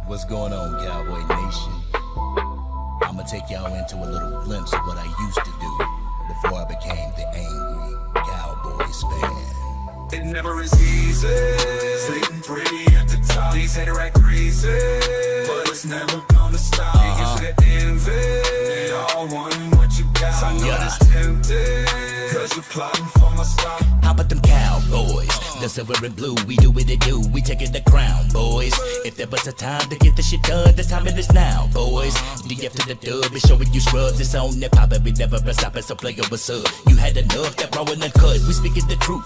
What's going on, Cowboy Nation? I'ma take y'all into a little glimpse of what I used to do before I became the Angry Cowboys Fan. It never is easy, sitting pretty at the top. These haters act crazy, but it's never gonna stop. You used to envy, they all wanting what you got. I know it's tempting, cause you're plotting for my spot. How about them Cowboys? The silver and blue, we do what they do. We taking the crown, boys. If there was a time to get the shit done, the time it is now, boys. DF to the dub, it's showing you scrubs. It's on that pop, and we never been stopping. So player, what's up? You had enough, that raw and uncut. We speaking the truth.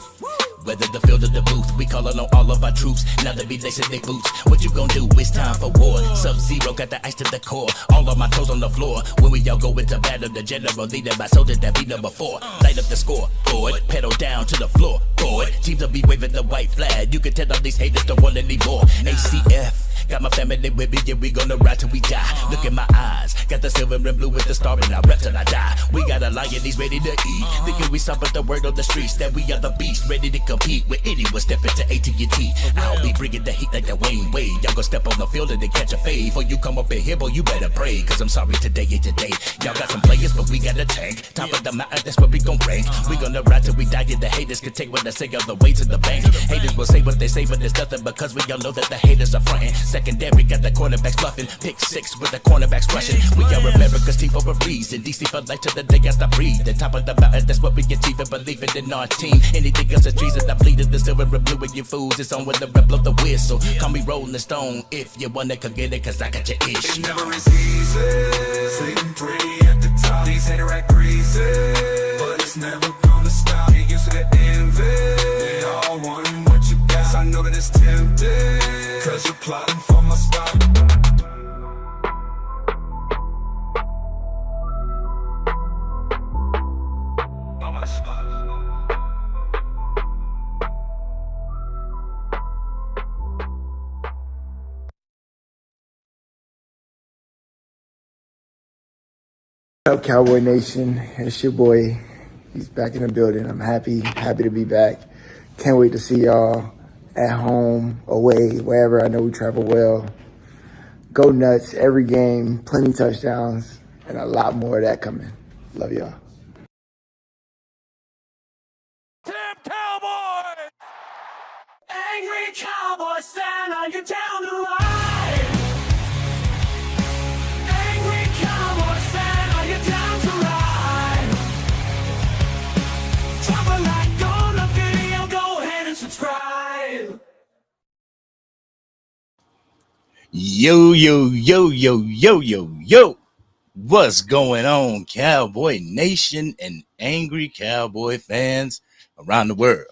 Whether the field or the booth, we calling on all of our troops. Now they be lacing their boots. What you gonna do? It's time for war. Sub-Zero got the ice to the core. All of my toes on the floor. When we all go into battle, the general leader by soldier that be number 4. Light up the score, board. Pedal down to the floor, board. Teams will be waving the white flag. You can tell all these haters don't want any more. ACF. Got my family with me, yeah, we gonna ride till we die. Look in my eyes, got the silver and blue with the star, and I rep till I die. We got a lion, he's ready to eat. Thinking we stop at the word on the streets, that we are the beast, ready to compete with anyone. Step into AT&T. I'll be bringing the heat like the Wayne Wade. Y'all gonna step on the field and then catch a fade. Before you come up in here, boy, you better pray. Cause I'm sorry, today ain't today. Y'all got some players, but we got a tank. Top of the mountain, that's where we gon' rank. We gonna ride till we die, and the haters can take what I say all the way to the bank. Haters will say what they say, but it's nothing because we all know that the haters are frontin'. Secondary got the cornerbacks bluffing. Pick 6 with the cornerbacks rushing. We are America's team for a reason. DC for life till the day I stop breathing. Top of the mountain, that's what we achieve and believe it in our team. Anything else is treason. I bleed in the silver and blue and you fools. It's on when the rep blow the whistle. Call me Rolling Stone if you wanna come get it, cause I got your ish. It never is easy, sitting pretty at the top. These haters act crazy, but it's never gonna stop. You used to envy, they all wanting what you got. I know that it's tempting, cause you're plotting for my spot. What up, Cowboy Nation? It's your boy. He's back in the building. I'm happy to be back. Can't wait to see y'all at home, away, wherever. I know we travel well. Go nuts every game, plenty touchdowns, and a lot more of that coming. Love y'all. Cowboys! Angry Cowboys fan, are you down to ride? Angry Cowboys fan, are you down to ride? Drop a like on the video, go ahead and subscribe. Yo, yo, yo, yo, yo, yo, yo. What's going on, Cowboy Nation and Angry Cowboy fans around the world?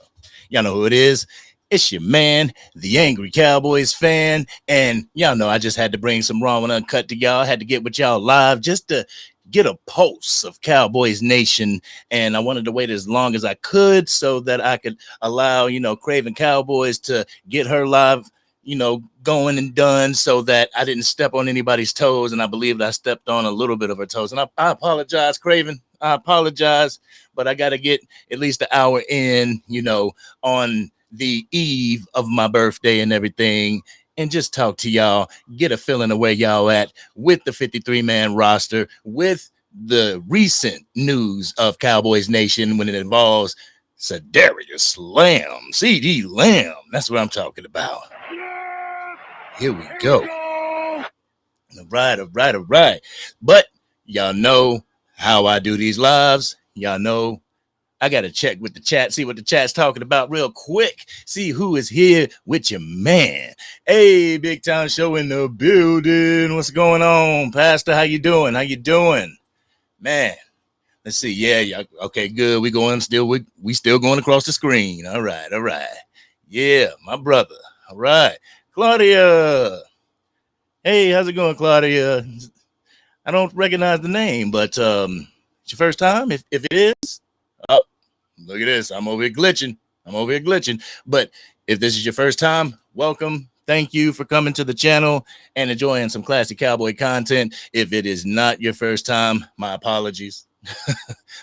Y'all know who it is. It's your man, the Angry Cowboys Fan. And y'all know I just had to bring some raw and uncut to y'all. I had to get with y'all live just to get a pulse of Cowboys Nation. And I wanted to wait as long as I could so that I could allow, Craven Cowboys to get her live, going and done so that I didn't step on anybody's toes. And I believe I stepped on a little bit of her toes. And I apologize, Craven. I apologize, but I got to get at least an hour in, on the eve of my birthday and everything, and just talk to y'all, get a feeling of where y'all at with the 53-man roster, with the recent news of Cowboys Nation when it involves CeeDee Lamb, CeeDee Lamb. That's what I'm talking about. Here we go. All right. But y'all know how I do these lives. Y'all know I got to check with the chat, see what the chat's talking about real quick. See who is here with your man. Hey, Big Town Show in the building. What's going on, Pastor? How you doing? Man, let's see. Yeah. Okay, good. We still going across the screen. All right. Yeah, my brother. All right. Claudia. Hey, how's it going, Claudia? I don't recognize the name, but it's your first time? If it is, oh, look at this. I'm over here glitching. But if this is your first time, welcome. Thank you for coming to the channel and enjoying some classic cowboy content. If it is not your first time, my apologies.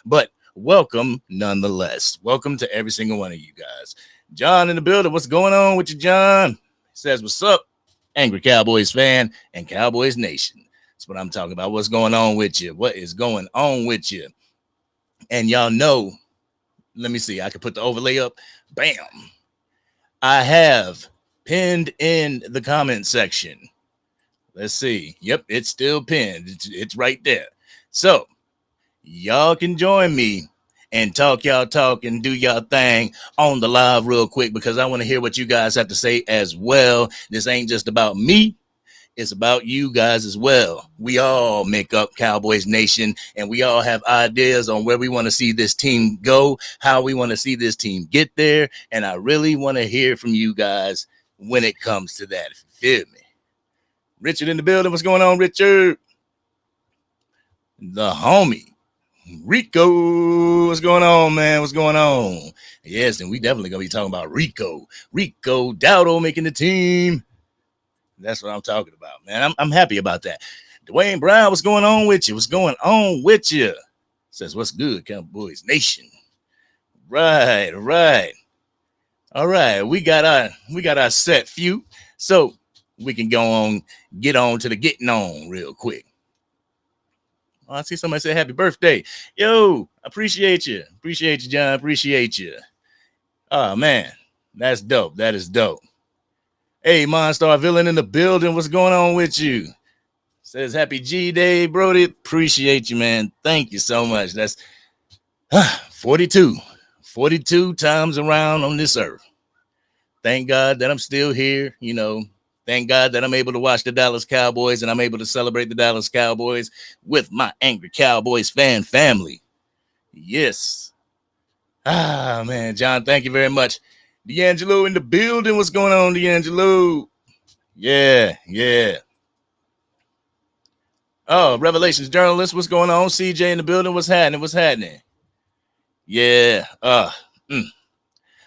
But welcome nonetheless. Welcome to every single one of you guys. John in the building. What's going on with you, John? He says, what's up? Angry Cowboys Fan, and Cowboys Nation. That's what I'm talking about. What's going on with you? What is going on with you? And y'all know, let me see, I can put the overlay up. Bam. I have pinned in the comment section. Let's see. Yep, it's still pinned. It's right there. So y'all can join me and talk y'all talk and do y'all thing on the live real quick, because I want to hear what you guys have to say as well. This ain't just about me. It's about you guys as well. We all make up Cowboys Nation, and we all have ideas on where we want to see this team go, how we want to see this team get there. And I really want to hear from you guys when it comes to that. If you feel me. Richard in the building. What's going on, Richard? The homie. Rico, what's going on, man? What's going on? Yes, and we definitely gonna be talking about Rico Dowdle making the team. That's what I'm talking about, man. I'm happy about that. Dwayne Brown, what's going on with you? What's going on with you? Says, what's good, Cowboys Nation? Right. All right, we got our set few, so we can get on to the getting on real quick. Oh, I see somebody say happy birthday. Yo, appreciate you, John. Appreciate you. Oh man, that's dope. That is dope. Hey, Monstar Villain in the building. What's going on with you? Says happy G Day, Brody. Appreciate you, man. Thank you so much. That's 42 times around on this earth. Thank God that I'm still here. You know, thank God that I'm able to watch the Dallas Cowboys, and I'm able to celebrate the Dallas Cowboys with my Angry Cowboys fan family. Yes. Man, John, thank you very much. D'Angelo in the building. What's going on, D'Angelo? Yeah. Oh, Revelations journalist. What's going on? CJ in the building. What's happening? Yeah.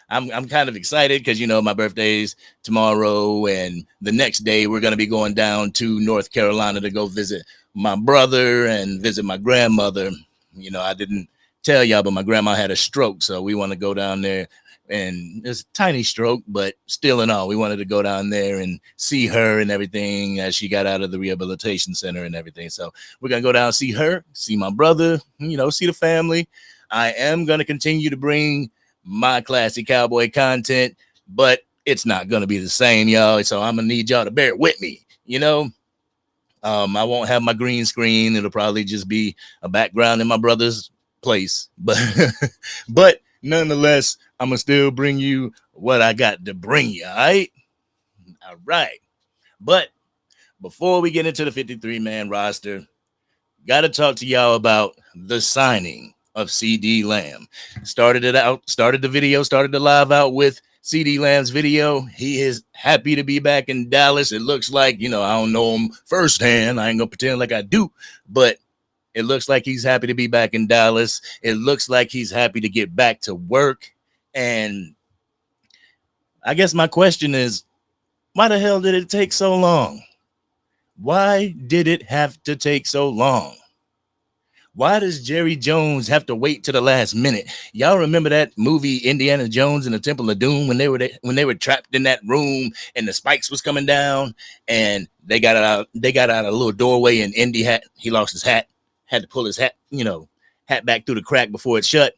I'm kind of excited because, you know, my birthday's tomorrow, and the next day we're going to be going down to North Carolina to go visit my brother and visit my grandmother. You know, I didn't tell y'all, but my grandma had a stroke, so we want to go down there, and it's a tiny stroke, but still in all, we wanted to go down there and see her and everything as she got out of the rehabilitation center and everything. So we're going to go down and see her, see my brother, you know, see the family. I am going to continue to bring my classic cowboy content, but it's not going to be the same, y'all. So I'm going to need y'all to bear with me, you know. I won't have my green screen. It'll probably just be a background in my brother's place, but nonetheless, I'm gonna still bring you what I got to bring you. All right. But before we get into the 53-man roster, got to talk to y'all about the signing of CeeDee Lamb. Started the live out with CeeDee Lamb's video. He is happy to be back in Dallas. It looks like, you know, I don't know him firsthand. I ain't gonna pretend like I do, but it looks like he's happy to be back in Dallas. It looks like he's happy to get back to work. And I guess my question is, why the hell did it take so long? Why did it have to take so long? Why does Jerry Jones have to wait to the last minute? Y'all remember that movie Indiana Jones and the Temple of Doom when they were trapped in that room and the spikes was coming down and they got out a little doorway and Indy he lost his hat, had to pull his hat back through the crack before it shut.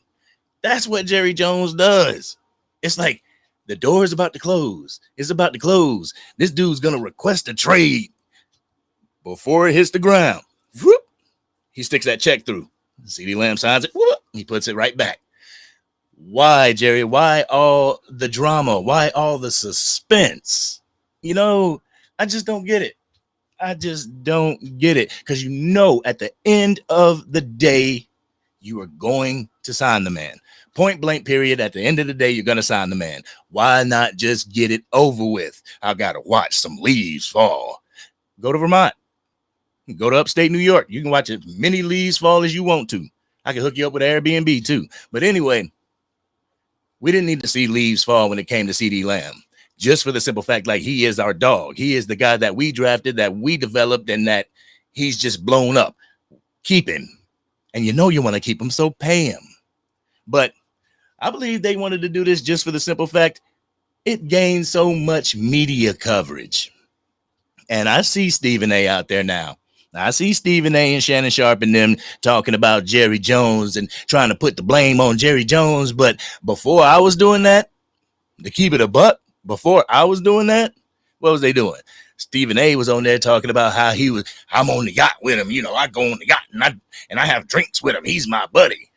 That's what Jerry Jones does. It's like the door is about to close. It's about to close. This dude's gonna request a trade before it hits the ground. Whoop. He sticks that check through. CeeDee Lamb signs it. Whoop, he puts it right back. Why, Jerry? Why all the drama? Why all the suspense? You know, I just don't get it. Because, you know, at the end of the day, you are going to sign the man. Point blank, period. At the end of the day, you're going to sign the man. Why not just get it over with? I got to watch some leaves fall. Go to Vermont. Go to upstate New York. You can watch as many leaves fall as you want to. I can hook you up with Airbnb too. But anyway, we didn't need to see leaves fall when it came to CeeDee Lamb. Just for the simple fact, like, he is our dog. He is the guy that we drafted, that we developed, and that he's just blown up. Keep him. And you know you want to keep him, so pay him. But I believe they wanted to do this just for the simple fact it gained so much media coverage. And I see Stephen A out there now. I see Stephen A and Shannon Sharp and them talking about Jerry Jones and trying to put the blame on Jerry Jones. But before I was doing that, to keep it a buck, before I was doing that, what was they doing? Stephen A was on there talking about how I'm on the yacht with him. I go on the yacht and I have drinks with him. He's my buddy.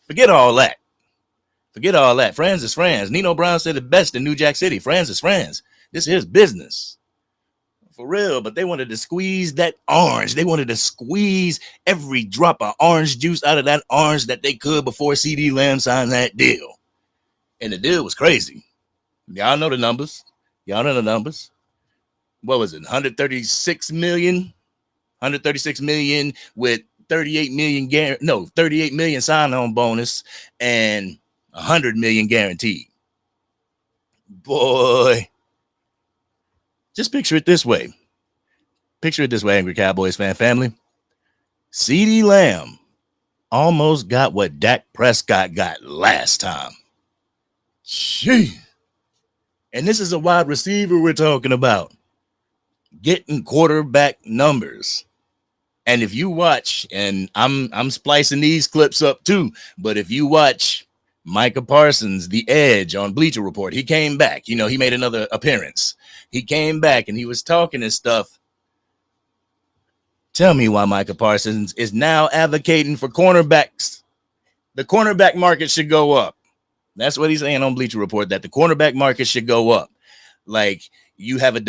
Forget all that. Forget all that. Friends is friends. Nino Brown said it best in New Jack City. Friends is friends. This is business. For real, but they wanted to squeeze that orange. They wanted to squeeze every drop of orange juice out of that orange that they could before CeeDee Lamb signed that deal. And the deal was crazy. Y'all know the numbers. What was it? 136 million? 136 million with 38 million sign-on bonus and 100 million guaranteed. Boy. Just picture it this way. Angry Cowboys fan family. CeeDee Lamb almost got what Dak Prescott got last time. Gee. And this is a wide receiver we're talking about. Getting quarterback numbers. And if you watch, and I'm splicing these clips up too, but if you watch Micah Parsons, the Edge on Bleacher Report, he came back. He made another appearance. He came back and he was talking and stuff. Tell me why Micah Parsons is now advocating for cornerbacks. The cornerback market should go up. That's what he's saying on Bleacher Report, that the cornerback market should go up. Like you have an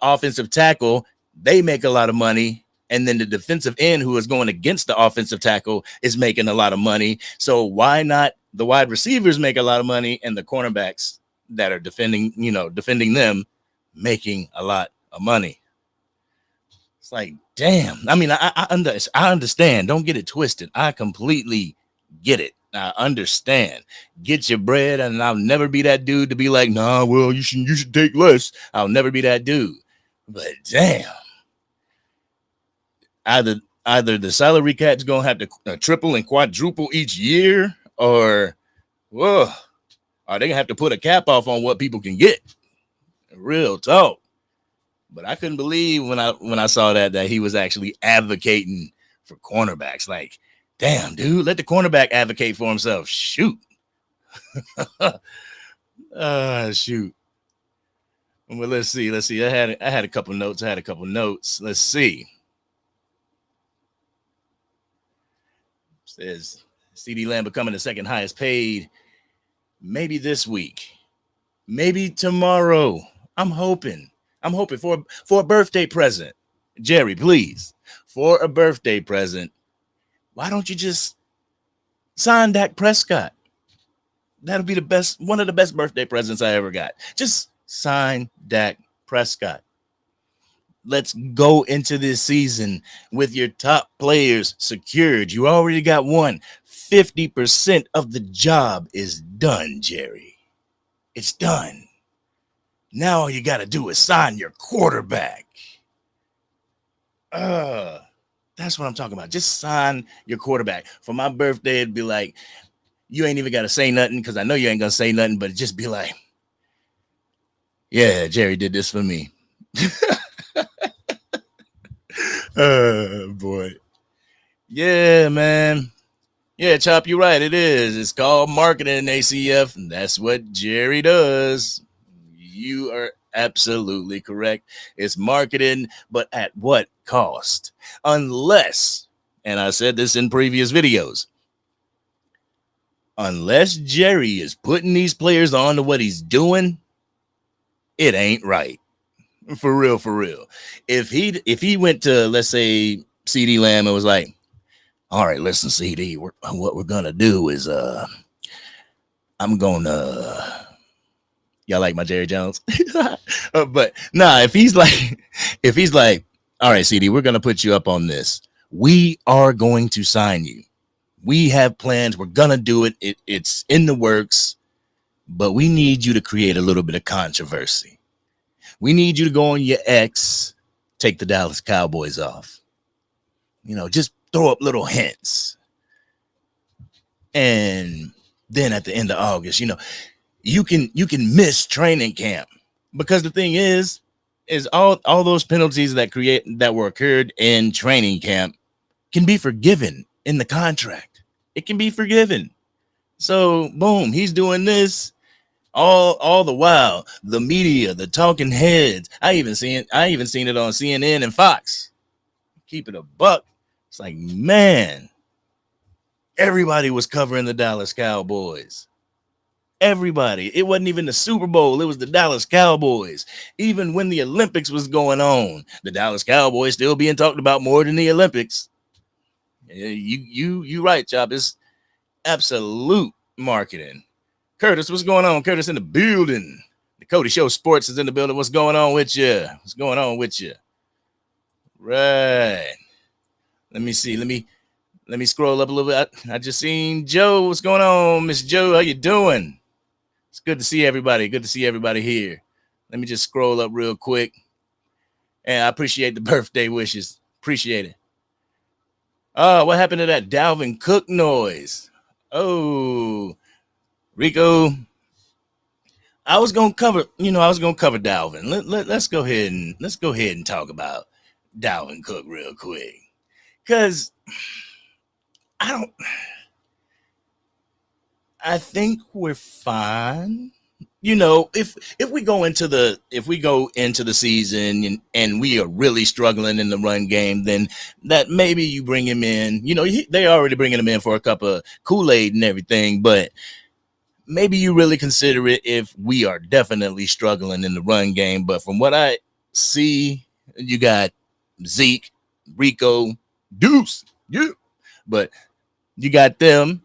offensive tackle, they make a lot of money. And then the defensive end who is going against the offensive tackle is making a lot of money. So why not the wide receivers make a lot of money and the cornerbacks that are defending them making a lot of money? It's like, damn. I mean, I understand. Don't get it twisted. I completely get it. I understand. Get your bread, and I'll never be that dude to be like, nah, well, you should take less. I'll never be that dude. But damn. Either the salary cap's gonna have to triple and quadruple each year, or are they gonna have to put a cap off on what people can get? Real talk. But I couldn't believe when I saw that he was actually advocating for cornerbacks. Like, damn, dude, let the cornerback advocate for himself. Shoot. Shoot. Well, let's see. I had a couple notes. Let's see. Says CeeDee Lamb becoming the second highest paid. Maybe this week. Maybe tomorrow. I'm hoping for a birthday present. Jerry, please. For a birthday present. Why don't you just sign Dak Prescott? That'll be one of the best birthday presents I ever got. Just sign Dak Prescott. Let's go into this season with your top players secured. You already got one. 50% of the job is done, Jerry. It's done. Now all you got to do is sign your quarterback. That's what I'm talking about. Just sign your quarterback. For my birthday, it'd be like, you ain't even got to say nothing because I know you ain't going to say nothing, but just be like, yeah, Jerry did this for me. Oh, boy. Yeah, man. Yeah, Chop, you're right. It is. It's called marketing, ACF. And that's what Jerry does. You are absolutely correct. It's marketing, but at what cost? Unless, and I said this in previous videos, unless Jerry is putting these players on to what he's doing, it ain't right. For real. If he went to, let's say, CeeDee Lamb and was like, all right, listen, CeeDee, what we're going to do is I'm going to, y'all like my Jerry Jones? But nah, if he's like, all right, CeeDee, we're going to put you up on this. We are going to sign you. We have plans. We're going to do it. It's in the works, but we need you to create a little bit of controversy. We need you to go on your X, take the Dallas Cowboys off. Just throw up little hints. And then at the end of August, you can miss training camp. Because the thing is, is all those penalties that were occurred in training camp can be forgiven in the contract. It can be forgiven. So boom, he's doing this all the while. The media, the talking heads. I even seen it on CNN and Fox. Keep it a buck. It's like, man, everybody was covering the Dallas Cowboys. Everybody. It wasn't even the Super Bowl. It was the Dallas Cowboys. Even when the Olympics was going on, the Dallas Cowboys still being talked about more than the Olympics. You right, Chop. It's absolute marketing. Curtis, what's going on? Curtis in the building. The Cody Show Sports is in the building. What's going on with you? What's going on with you? Right. Let me see. Let me scroll up a little bit. I just seen Joe. What's going on, Miss Joe? How you doing? It's good to see everybody. Good to see everybody here. Let me just scroll up real quick. And I appreciate the birthday wishes. Appreciate it. Oh, what happened to that Dalvin Cook noise? Oh, Rico. I was gonna cover Dalvin. Let's go ahead and talk about Dalvin Cook real quick. Cause I think we're fine. If we go into the season and we are really struggling in the run game, then that maybe you bring him in. They already bringing him in for a cup of Kool-Aid and everything, but maybe you really consider it if we are definitely struggling in the run game. But from what I see, you got Zeke, Rico, Deuce, yeah, but you got them.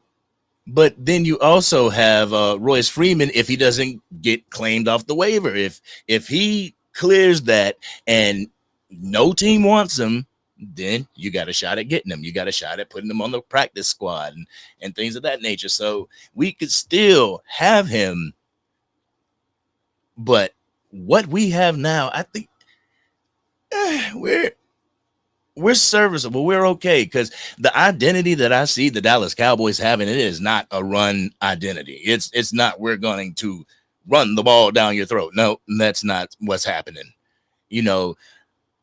But then you also have Royce Freeman if he doesn't get claimed off the waiver. If he clears that and no team wants him, then you got a shot at getting him. You got a shot at putting him on the practice squad and things of that nature. So we could still have him. But what we have now, I think we're serviceable. We're okay because the identity that I see the Dallas Cowboys having, it is not a run identity. It's not we're going to run the ball down your throat. No, that's not what's happening.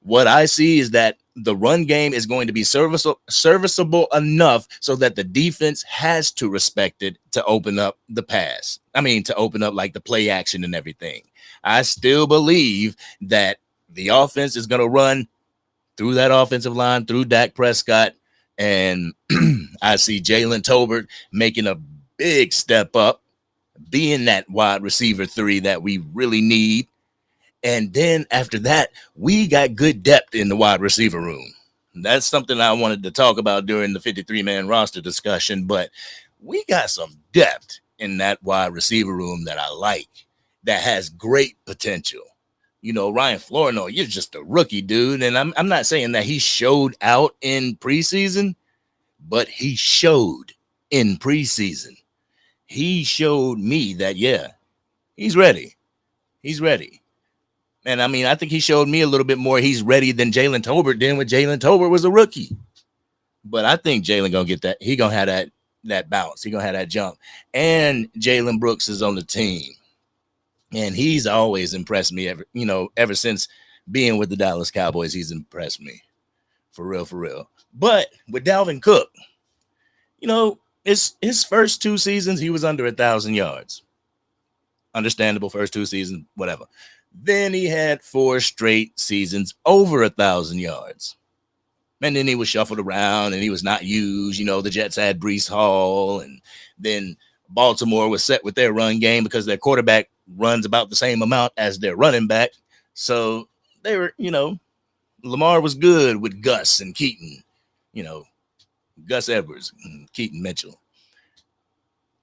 What I see is that the run game is going to be serviceable enough so that the defense has to respect it to open up the pass. I mean, to open up like the play action and everything. I still believe that the offense is going to run through that offensive line, through Dak Prescott, and I see Jalen Tolbert making a big step up, being that wide receiver 3 that we really need. And then after that, we got good depth in the wide receiver room. That's something I wanted to talk about during the 53-man roster discussion, but we got some depth in that wide receiver room that I like, that has great potential. Ryan Flournoy, you're just a rookie, dude. And I'm not saying that he showed out in preseason, but he showed in preseason. He showed me that, yeah, he's ready. He's ready. And I mean, I think he showed me a little bit more he's ready than Jalen Tolbert did when Jalen Tolbert was a rookie. But I think Jalen going to get that. He going to have that bounce. He going to have that jump. And Jalen Brooks is on the team. And he's always impressed me ever since being with the Dallas Cowboys. He's impressed me for real. But with Dalvin Cook, his first 2 seasons, he was under 1,000 yards. Understandable, first 2 seasons, whatever. Then he had 4 straight seasons over 1,000 yards. And then he was shuffled around and he was not used. The Jets had Breece Hall, and then Baltimore was set with their run game because their quarterback runs about the same amount as their running back. So they were, Lamar was good with Gus and Keaton, Gus Edwards and Keaton Mitchell.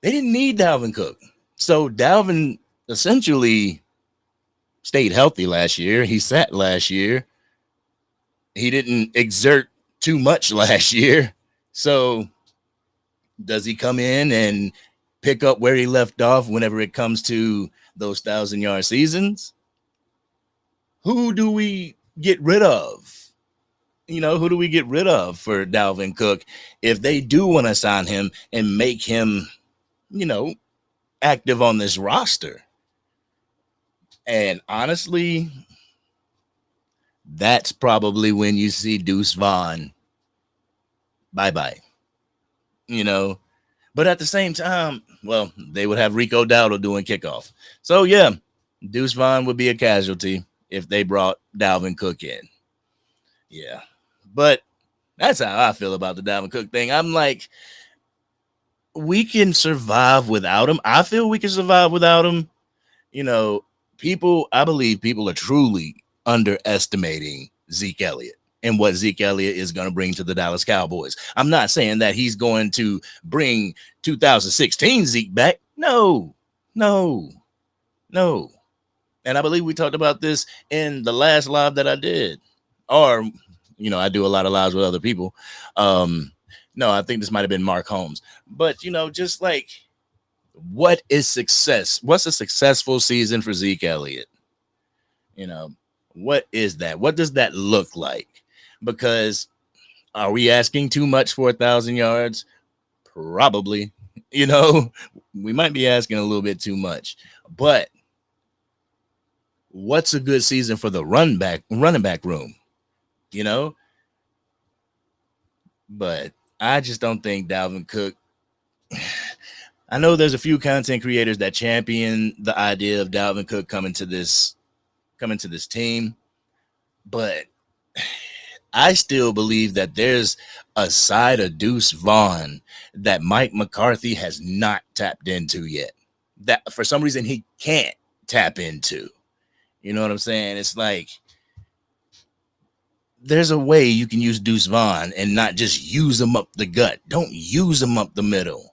They didn't need Dalvin Cook. So Dalvin essentially stayed healthy last year. He sat last year. He didn't exert too much last year. So does he come in and pick up where he left off whenever it comes to those 1,000-yard seasons? Who do we get rid of? Who do we get rid of for Dalvin Cook if they do want to sign him and make him, active on this roster? And honestly, that's probably when you see Deuce Vaughn. Bye bye. You know, but at the same time, well, they would have Rico Dowdle doing kickoff. So yeah, Deuce Vaughn would be a casualty if they brought Dalvin Cook in. Yeah, but that's how I feel about the Dalvin Cook thing. I'm like, we can survive without him. I feel we can survive without him. You know, I believe people are truly underestimating Zeke Elliott and what Zeke Elliott is going to bring to the Dallas Cowboys. I'm not saying that he's going to bring 2016 Zeke back. No, no, no. And I believe we talked about this in the last live that I did. Or, I do a lot of lives with other people. No, I think this might have been Mark Holmes. But, just like, what is success? What's a successful season for Zeke Elliott? What is that? What does that look like? Because are we asking too much for 1,000 yards? Probably. We might be asking a little bit too much. But what's a good season for the running back room? But I just don't think Dalvin Cook. I know there's a few content creators that champion the idea of Dalvin Cook coming to this team, but I still believe that there's a side of Deuce Vaughn that Mike McCarthy has not tapped into yet. That for some reason he can't tap into. You know what I'm saying? It's like there's a way you can use Deuce Vaughn and not just use him up the gut. Don't use him up the middle.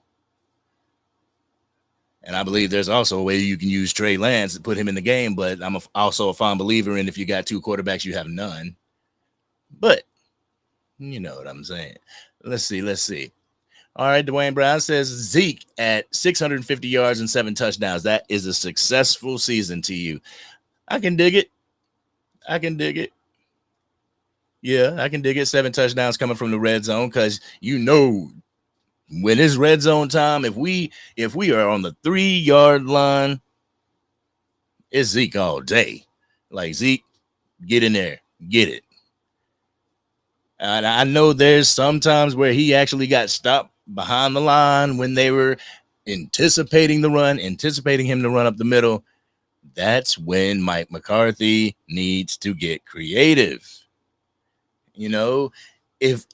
And I believe there's also a way you can use Trey Lance to put him in the game, but I'm also a fond believer in if you got two quarterbacks, you have none. But you know what I'm saying. Let's see. All right, Dwayne Brown says Zeke at 650 yards and 7 touchdowns. That is a successful season to you. I can dig it. Yeah, I can dig it. 7 touchdowns coming from the red zone because when it's red zone time, if we are on the 3-yard line, it's Zeke all day. Like, Zeke, get in there, get it. And I know there's sometimes where he actually got stopped behind the line when they were anticipating him to run up the middle. That's when Mike McCarthy needs to get creative. If it's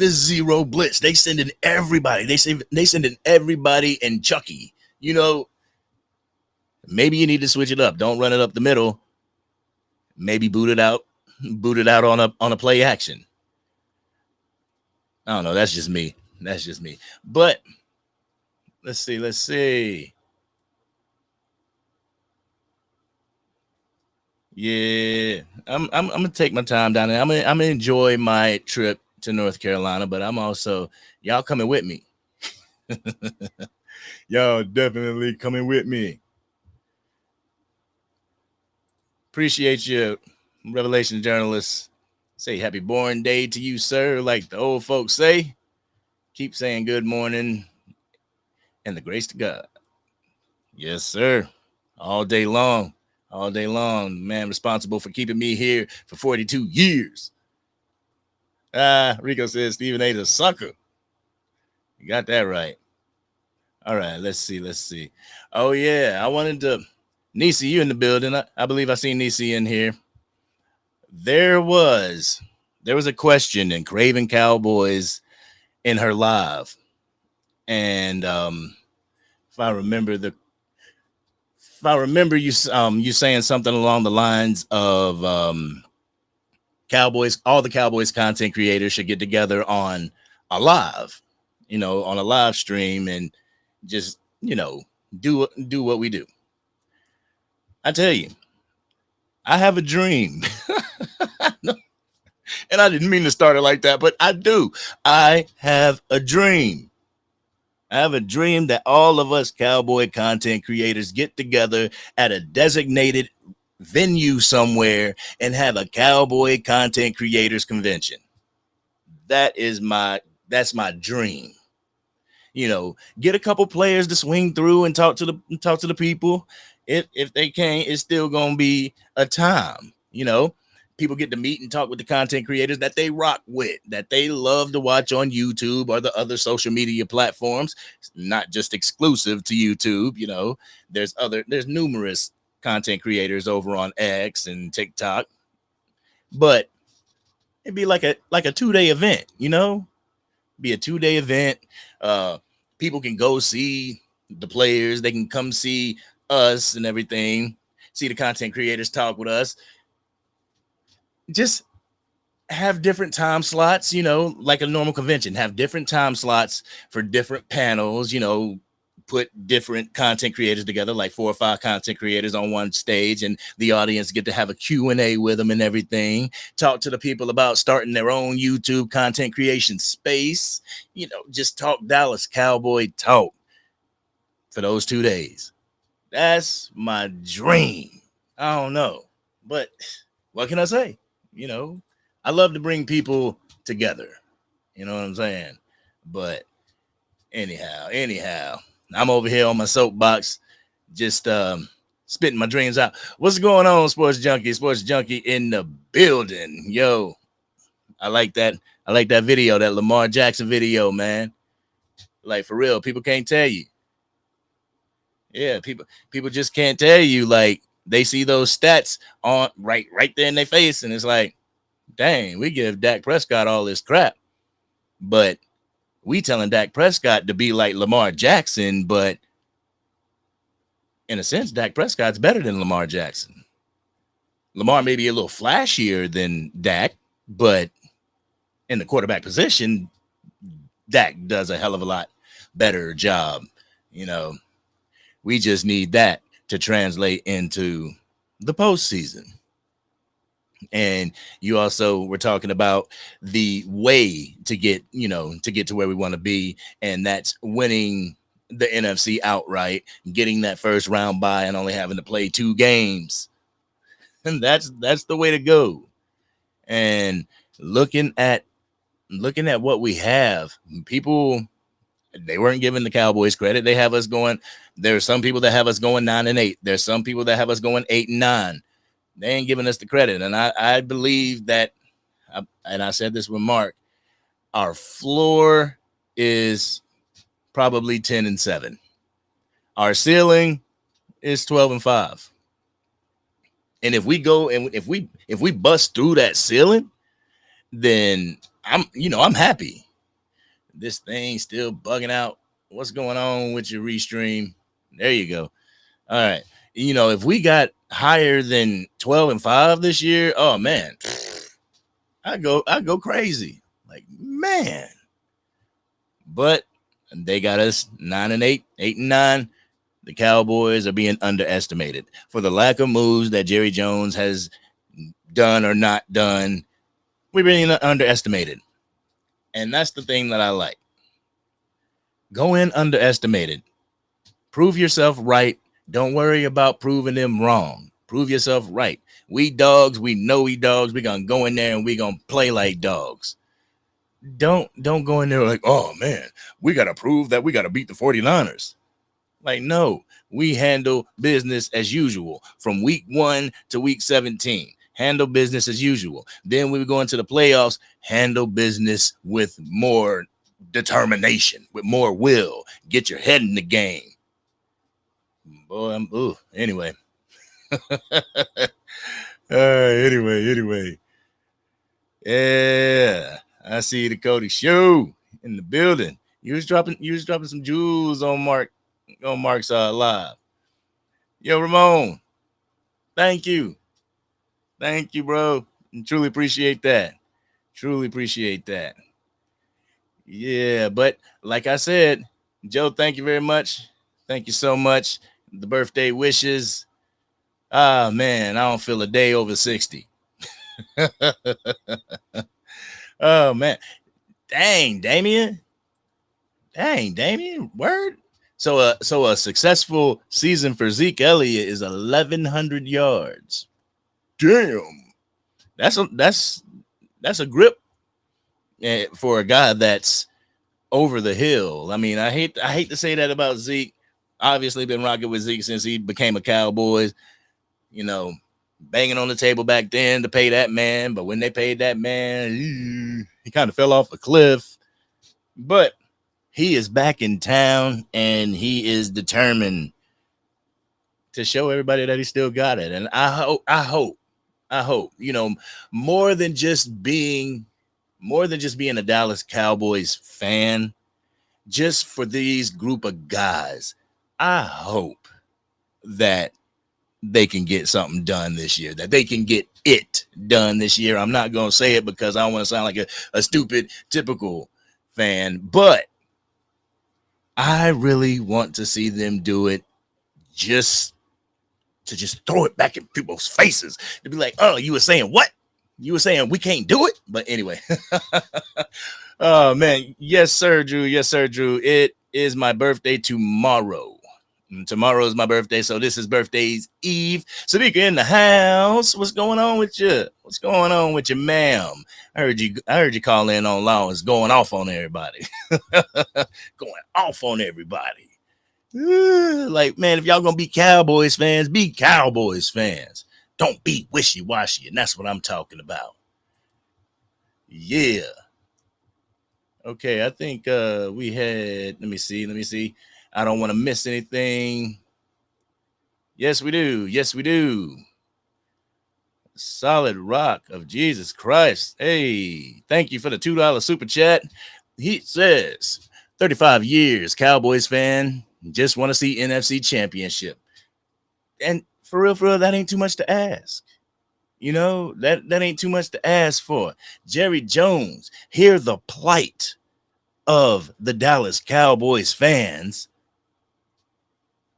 zero blitz, they send in everybody. They send in everybody and Chucky. Maybe you need to switch it up. Don't run it up the middle. Maybe boot it out on a play action. I don't know. That's just me. But let's see. Yeah, I'm gonna take my time down there. I'm gonna enjoy my trip to North Carolina, but I'm also y'all coming with me. Y'all definitely coming with me. Appreciate you, Revelation journalists. Say happy born day to you, sir. Like the old folks say, keep saying good morning and the grace to God. Yes, sir. All day long. Man responsible for keeping me here for 42 years. Rico says Stephen A's a sucker. You got that right. All right, let's see. Oh, yeah, I wanted to... Nisi, you in the building. I believe I seen Nisi in here. There was a question in Craven Cowboys in her live. And if I remember you saying something along the lines of all the Cowboys content creators should get together on a live, on a live stream and just, do what we do. I tell you, I have a dream. And I didn't mean to start it like that, but I do. I have a dream. I have a dream that all of us Cowboy content creators get together at a designated venue somewhere and have a Cowboy content creators convention. That's my dream. Get a couple players to swing through and talk to the people. If they can't, it's still gonna be a time. people get to meet and talk with the content creators that they rock with, that they love to watch on YouTube or the other social media platforms. It's not just exclusive to YouTube. You know, there's numerous content creators over on X and TikTok, but it'd be like a 2-day event, you know, be a 2-day event. People can go see the players, they can come see us and everything, see the content creators, talk with us, just have different time slots, you know, like a normal convention, have different time slots for different panels, you know, put different content creators together, like 4 or 5 content creators on one stage, and the audience get to have a Q&A with them and everything, talk to the people about starting their own YouTube content creation space, you know, just talk Dallas Cowboy talk for those 2 days. That's my dream. I don't know, but what can I say? You know, I love to bring people together. You know what I'm saying? But anyhow, I'm over here on my soapbox, just spitting my dreams out. What's going on, Sports Junkie? Sports Junkie in the building. Yo, I like that. I like that video, that Lamar Jackson video, man. Like, for real, people can't tell you. Yeah, people just can't tell you. Like, they see those stats on right there in their face, and it's like, dang, we give Dak Prescott all this crap, but we telling Dak Prescott to be like Lamar Jackson. But in a sense, Dak Prescott's better than Lamar Jackson. Lamar may be a little flashier than Dak, but in the quarterback position, Dak does a hell of a lot better job. You know, we just need that to translate into the postseason. And you also were talking about the way to get to where we want to be, and that's winning the NFC outright, getting that first round bye, and only having to play 2 games. And that's the way to go. And looking at what we have, people, they weren't giving the Cowboys credit. They have us going. There's some people that have us going 9-8. There's some people that have us going 8-9. They ain't giving us the credit. And I believe that, and I said this with Mark, our floor is probably 10-7. Our ceiling is 12-5. And if we go and if we bust through that ceiling, then I'm happy. This thing still bugging out. What's going on with your restream? There you go. All right. You know, if we got higher than 12-5 this year, oh man, I go crazy. Like, man. But they got us 9-8, 8-9. The Cowboys are being underestimated for the lack of moves that Jerry Jones has done or not done. We're being underestimated. And that's the thing that I like. Go in underestimated. Prove yourself right. Don't worry about proving them wrong. Prove yourself right. We dogs, we know we dogs. We're going to go in there and we're going to play like dogs. Don't go in there like, oh, man, we got to prove that we got to beat the 49ers. Like, no, we handle business as usual from week 1 to week 17. Handle business as usual. Then we go into the playoffs, handle business with more determination, with more will. Get your head in the game. Boy, anyway. Anyway. Yeah, I see the Cody Show in the building. You was dropping some jewels on Mark's live. Yo, Ramon, thank you, bro. I truly appreciate that. Yeah, but like I said, Joe, thank you very much. Thank you so much. The birthday wishes. Ah, man, I don't feel a day over 60. Oh, man. Dang, Damien. Word. So a successful season for Zeke Elliott is 1,100 yards. Damn. That's a grip for a guy that's over the hill. I mean, I hate to say that about Zeke. Obviously been rocking with Zeke since he became a Cowboy. You know, banging on the table back then to pay that man. But when they paid that man, he kind of fell off a cliff. But he is back in town and he is determined to show everybody that he still got it. And I hope, more than just being a Dallas Cowboys fan, just for these group of guys, I hope that they can get something done this year, that they can get it done this year. I'm not going to say it because I don't want to sound like a stupid, typical fan, but I really want to see them do it just throw it back in people's faces. To be like, oh, you were saying what? You were saying we can't do it? But anyway. Oh, man. Yes, sir, Drew. Yes, sir, Drew. It is my birthday tomorrow. Tomorrow is my birthday, so this is birthday's eve. Sadiqa in the house. What's going on with you? What's going on with you, ma'am? I heard you call in on Lawrence going off on everybody. Going off on everybody. Like, man, if y'all gonna be Cowboys fans, be Cowboys fans. Don't be wishy-washy, and that's what I'm talking about. Yeah. Okay, I think we had, let me see. I don't want to miss anything. Yes, we do. Solid Rock of Jesus Christ. Hey, thank you for the $2 super chat. He says, 35 years, Cowboys fan, just want to see NFC Championship. And for real, that ain't too much to ask. That ain't too much to ask for. Jerry Jones, hear the plight of the Dallas Cowboys fans,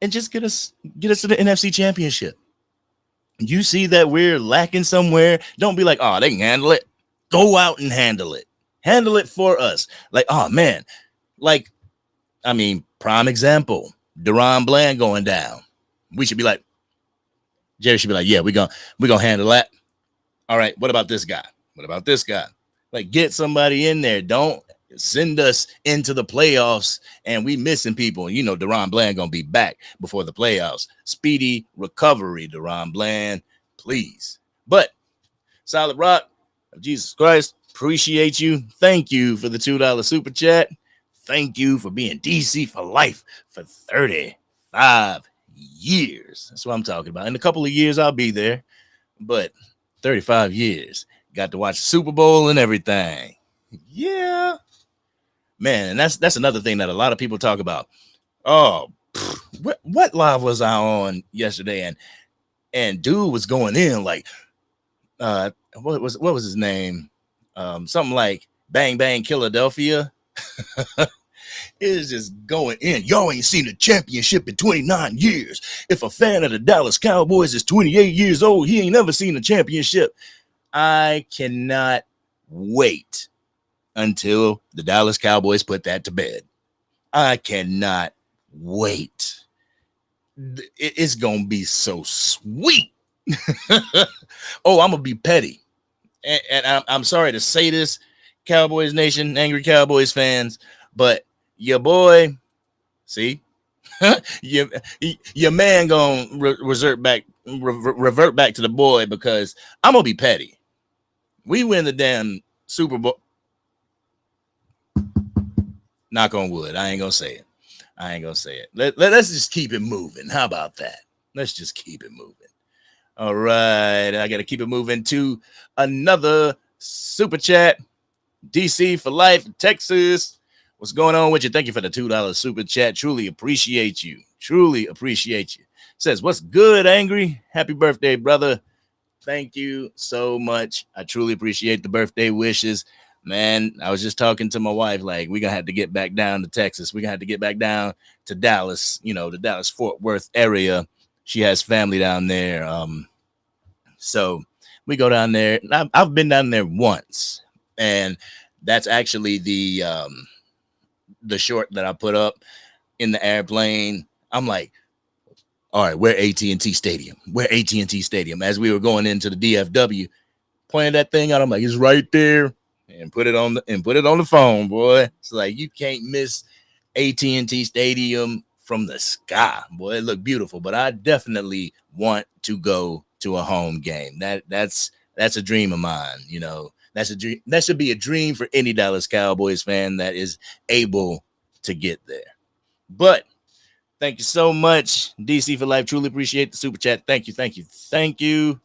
and just get us to the NFC Championship. You see that we're lacking somewhere, don't be like, oh, they can handle it. Go out and handle it. Handle it for us. Like, oh, man. Like, I mean, prime example, Deron Bland going down. We should be like, Jerry should be like, yeah, we're gonna handle that. All right, what about this guy? Like, get somebody in there. Don't send us into the playoffs and we missing people. Deron Bland gonna be back before the playoffs. Speedy recovery, Deron Bland, please. But Solid Rock of Jesus Christ, appreciate you. Thank you for the $2 super chat. Thank you for being DC for life for 35 years. That's what I'm talking about. In a couple of years, I'll be there. But 35 years. Got to watch the Super Bowl and everything. Yeah. Man, and that's another thing that a lot of people talk about. Oh, what live was I on yesterday? And dude was going in like, what was his name? Something like Bang Bang Philadelphia. Is just going in. Y'all ain't seen a championship in 29 years. If a fan of the Dallas Cowboys is 28 years old, he ain't never seen a championship. I cannot wait until the Dallas Cowboys put that to bed. I cannot wait. It's going to be so sweet. Oh, I'm going to be petty. And I'm sorry to say this, Cowboys Nation, Angry Cowboys fans, but your boy, see, your man gonna revert back to the boy because I'm gonna be petty. We win the damn Super Bowl. Knock on wood. I ain't gonna say it. Let's just keep it moving. How about that? Let's just keep it moving. All right, I gotta keep it moving to another super chat. DC for life, Texas. What's going on with you? Thank you for the $2 super chat. Truly appreciate you. Says, what's good, Angry? Happy birthday, brother. Thank you so much. I truly appreciate the birthday wishes. Man, I was just talking to my wife, like, we're going to have to get back down to Texas. We're going to have to get back down to Dallas, the Dallas-Fort Worth area. She has family down there. So we go down there. I've been down there once, and that's actually the short that I put up in the airplane. I'm like, all right, we're AT&T Stadium. As we were going into the DFW, pointed that thing out. I'm like, it's right there, and put it on the phone, boy. It's like, you can't miss AT&T Stadium from the sky, boy. It looked beautiful, but I definitely want to go to a home game. That's a dream of mine. That's a dream. That should be a dream for any Dallas Cowboys fan that is able to get there. But thank you so much, DC for Life. Truly appreciate the super chat. Thank you, thank you, thank you.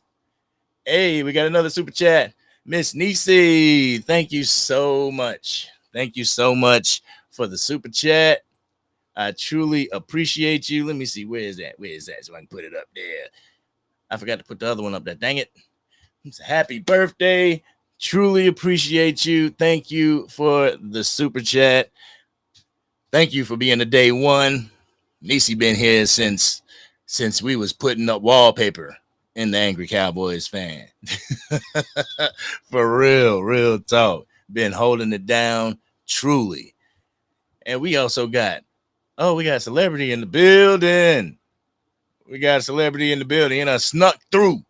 Hey, we got another super chat. Miss Nisi, thank you so much. Thank you so much for the super chat. I truly appreciate you. Let me see. Where is that? Where is that? So I can put it up there. I forgot to put the other one up there. Dang it. It's a happy birthday. Truly appreciate you. Thank you for the super chat. Thank you for being the day one. Nisi been here since we was putting up wallpaper in the Angry Cowboys Fan. For real talk. Been holding it down, truly. And we also got, we got a celebrity in the building. We got a celebrity in the building, and I snuck through.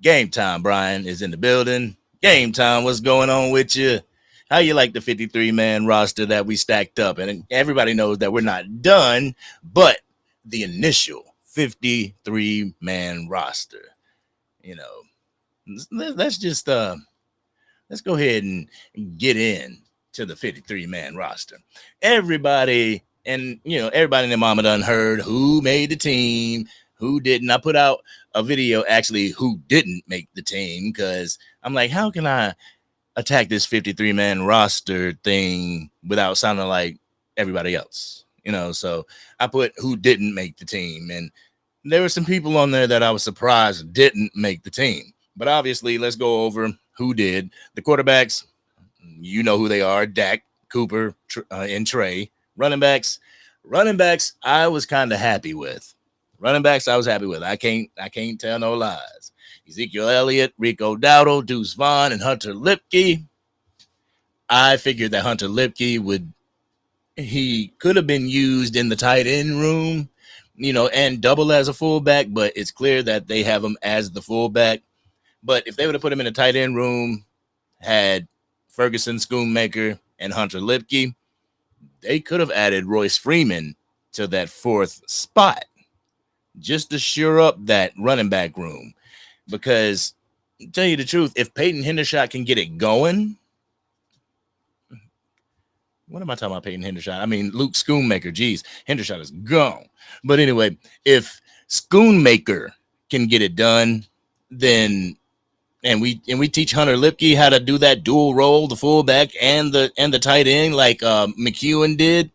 Game Time, Brian, is in the building. Game Time, what's going on with you? How you like the 53-man roster that we stacked up? And everybody knows that we're not done, but the initial 53-man roster. Let's just let's go ahead and get in to the 53-man roster. Everybody and their mama done heard who made the team, who didn't. I put out a video actually who didn't make the team because I'm like, how can I attack this 53-man roster thing without sounding like everybody else? So I put who didn't make the team, and there were some people on there that I was surprised didn't make the team. But obviously, let's go over who did. The quarterbacks, you know who they are: Dak, Cooper, and Trey. Running backs, I was kind of happy with. I can't tell no lies. Ezekiel Elliott, Rico Dowdle, Deuce Vaughn, and Hunter Lipke. I figured that Hunter Lipke he could have been used in the tight end room, and double as a fullback, but it's clear that they have him as the fullback. But if they would have put him in the tight end room, had Ferguson, Schoonmaker, and Hunter Lipke, they could have added Royce Freeman to that fourth spot just to shore up that running back room. Because, to tell you the truth, if Peyton Hendershot can get it going, what am I talking about, Peyton Hendershot? I mean, Luke Schoonmaker. Geez, Hendershot is gone. But anyway, if Schoonmaker can get it done, then and we teach Hunter Lipke how to do that dual role, the fullback and the tight end, like McEwen did,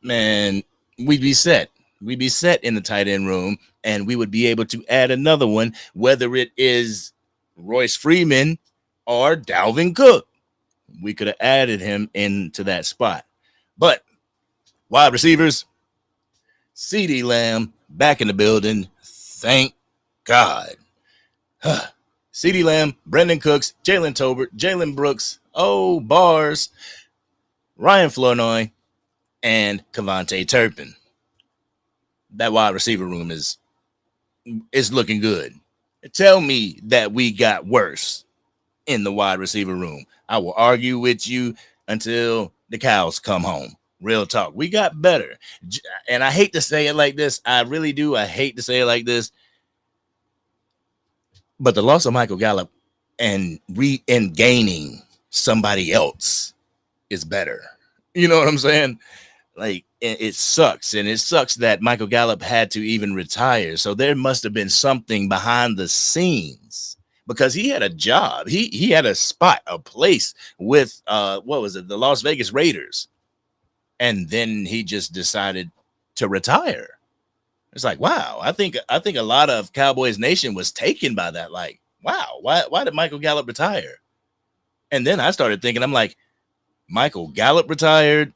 man, we'd be set. We'd be set in the tight end room, and we would be able to add another one, whether it is Royce Freeman or Dalvin Cook. We could have added him into that spot. But wide receivers, CeeDee Lamb back in the building. Thank God. CeeDee Lamb, Brendan Cooks, Jalen Tolbert, Jalen Brooks, Bars, Ryan Flournoy, and Kevontae Turpin. That wide receiver room is looking good. Tell me that we got worse in the wide receiver room. I will argue with you until the cows come home. Real talk. We got better. And I hate to say it like this. I really do. I hate to say it like this. But the loss of Michael Gallup and gaining somebody else is better. You know what I'm saying? Like, it sucks. And it sucks that Michael Gallup had to even retire. So there must have been something behind the scenes, because he had a job. He had a spot, a place with, the Las Vegas Raiders. And then he just decided to retire. It's like, wow, I think a lot of Cowboys Nation was taken by that. Like, wow, why did Michael Gallup retire? And then I started thinking, I'm like, Michael Gallup retired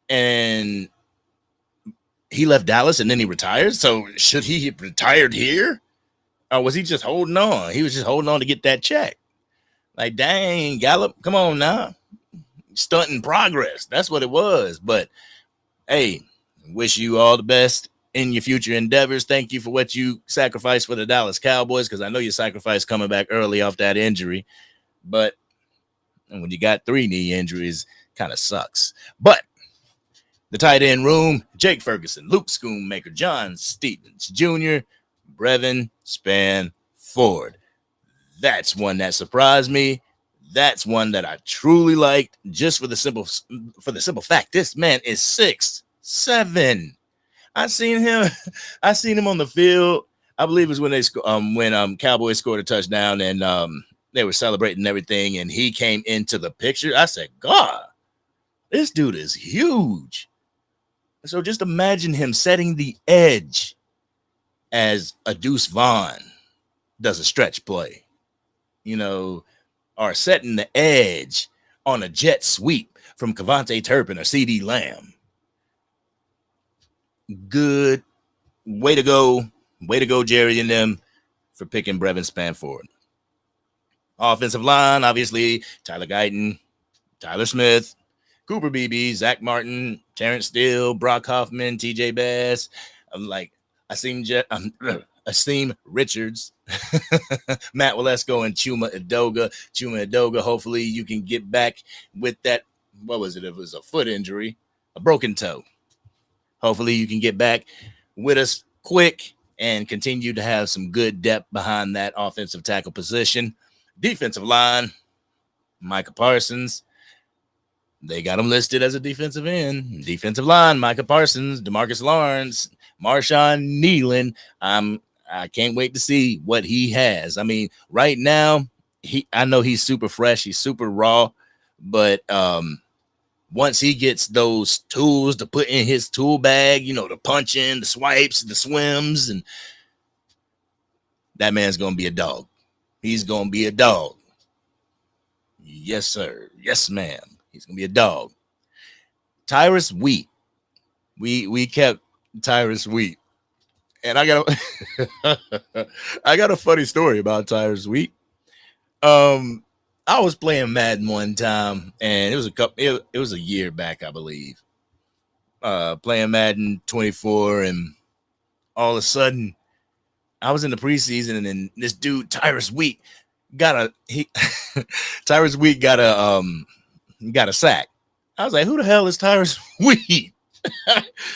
and he left Dallas and then he retired. So should he have retired here? Or was he just holding on? He was just holding on to get that check. Like, dang, Gallup, come on now. Stunting progress. That's what it was. But hey, wish you all the best in your future endeavors. Thank you for what you sacrificed for the Dallas Cowboys, because I know you sacrificed coming back early off that injury. But when you got 3 knee injuries, kind of sucks. But the tight end room, Jake Ferguson, Luke Schoonmaker, John Stevens Jr., Brevin Spanford. That's one that surprised me. That's one that I truly liked, just for the simple fact this man is 6'7". I seen him. I seen him on the field. I believe it was when Cowboys scored a touchdown and they were celebrating everything, and he came into the picture. I said, God, this dude is huge. So just imagine him setting the edge as a Deuce Vaughn does a stretch play, or setting the edge on a jet sweep from Cavante Turpin or CeeDee Lamb. Good. Way to go, Jerry and them, for picking Brevin Spanford. Offensive line, obviously, Tyler Guyton, Tyler Smith, Cooper Beebe, Zach Martin, Terrence Steele, Brock Hoffman, TJ Bass. Asim Richards, Matt Walesko, and Chuma Edoga. Hopefully you can get back with that. What was it? It was a foot injury, a broken toe. Hopefully you can get back with us quick and continue to have some good depth behind that offensive tackle position. Defensive line, Micah Parsons. They got him listed as a defensive end. Defensive line, Micah Parsons, DeMarcus Lawrence, Marshawn Nealon. I can't wait to see what he has. I mean, right now, I know he's super fresh. He's super raw. But once he gets those tools to put in his tool bag, the punch in, the swipes, the swims, and that man's going to be a dog. He's going to be a dog. Yes, sir. Yes, ma'am. He's going to be a dog. Tyrus Wheat. We kept Tyrus Wheat. And I got a funny story about Tyrus Wheat. I was playing Madden one time, and it was a year back, I believe. Playing Madden 24, and all of a sudden, I was in the preseason, and then this dude Tyrus Wheat got a sack. I was like, "Who the hell is Tyrus Wheat?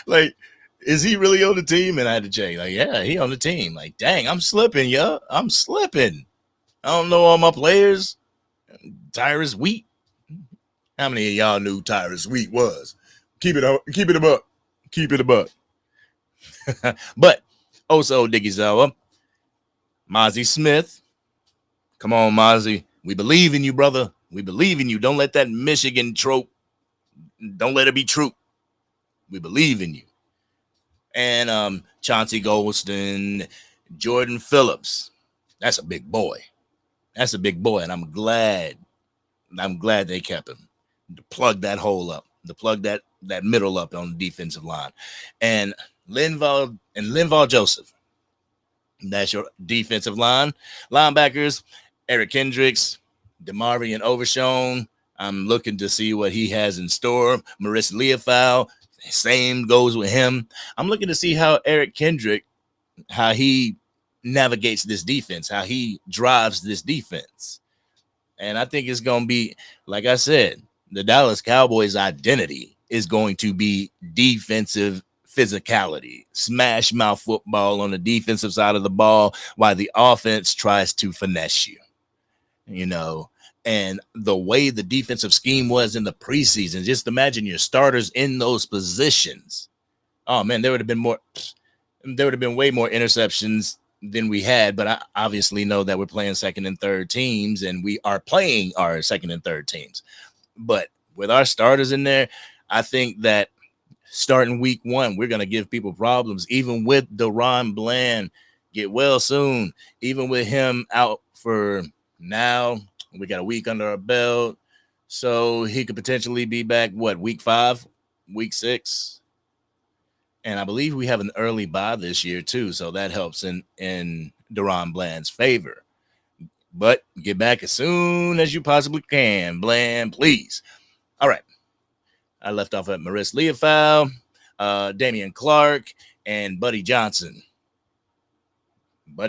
Like, is he really on the team?" And I had to check. Like, yeah, he on the team. Like, dang, I'm slipping, yo. I'm slipping. I don't know all my players. Tyrus Wheat. How many of y'all knew Tyrus Wheat was? Keep it a buck. But also Diggyzawa, Mozzie Smith. Come on, Mozzie. We believe in you, brother. We believe in you. Don't let that Michigan trope. Don't let it be true. We believe in you. And Chauncey Goldston, Jordan Phillips. That's a big boy. And I'm glad they kept him to plug that hole up, to plug that middle up on the defensive line. And Linval Joseph. That's your defensive line. Linebackers, Eric Kendricks, DeMarvion Overshown. I'm looking to see what he has in store. Maurice Leofau, same goes with him. I'm looking to see how Eric Kendrick, how he navigates this defense, how he drives this defense. And I think it's going to be, like I said, the Dallas Cowboys' identity is going to be defensive physicality, smash mouth football on the defensive side of the ball while the offense tries to finesse you, and the way the defensive scheme was in the preseason, just imagine your starters in those positions. Oh man, there would have been way more interceptions than we had, but I obviously know that we're playing second and third teams, and we are playing our second and third teams. But with our starters in there, I think that starting week 1, we're going to give people problems, even with Deron Bland get well soon, even with him out for now. We got a week under our belt, so he could potentially be back, week 5, week 6? And I believe we have an early bye this year, too, so that helps in Deron Bland's favor. But get back as soon as you possibly can, Bland, please. All right. I left off at Maurice Leofau, Damian Clark, and Buddy Johnson. I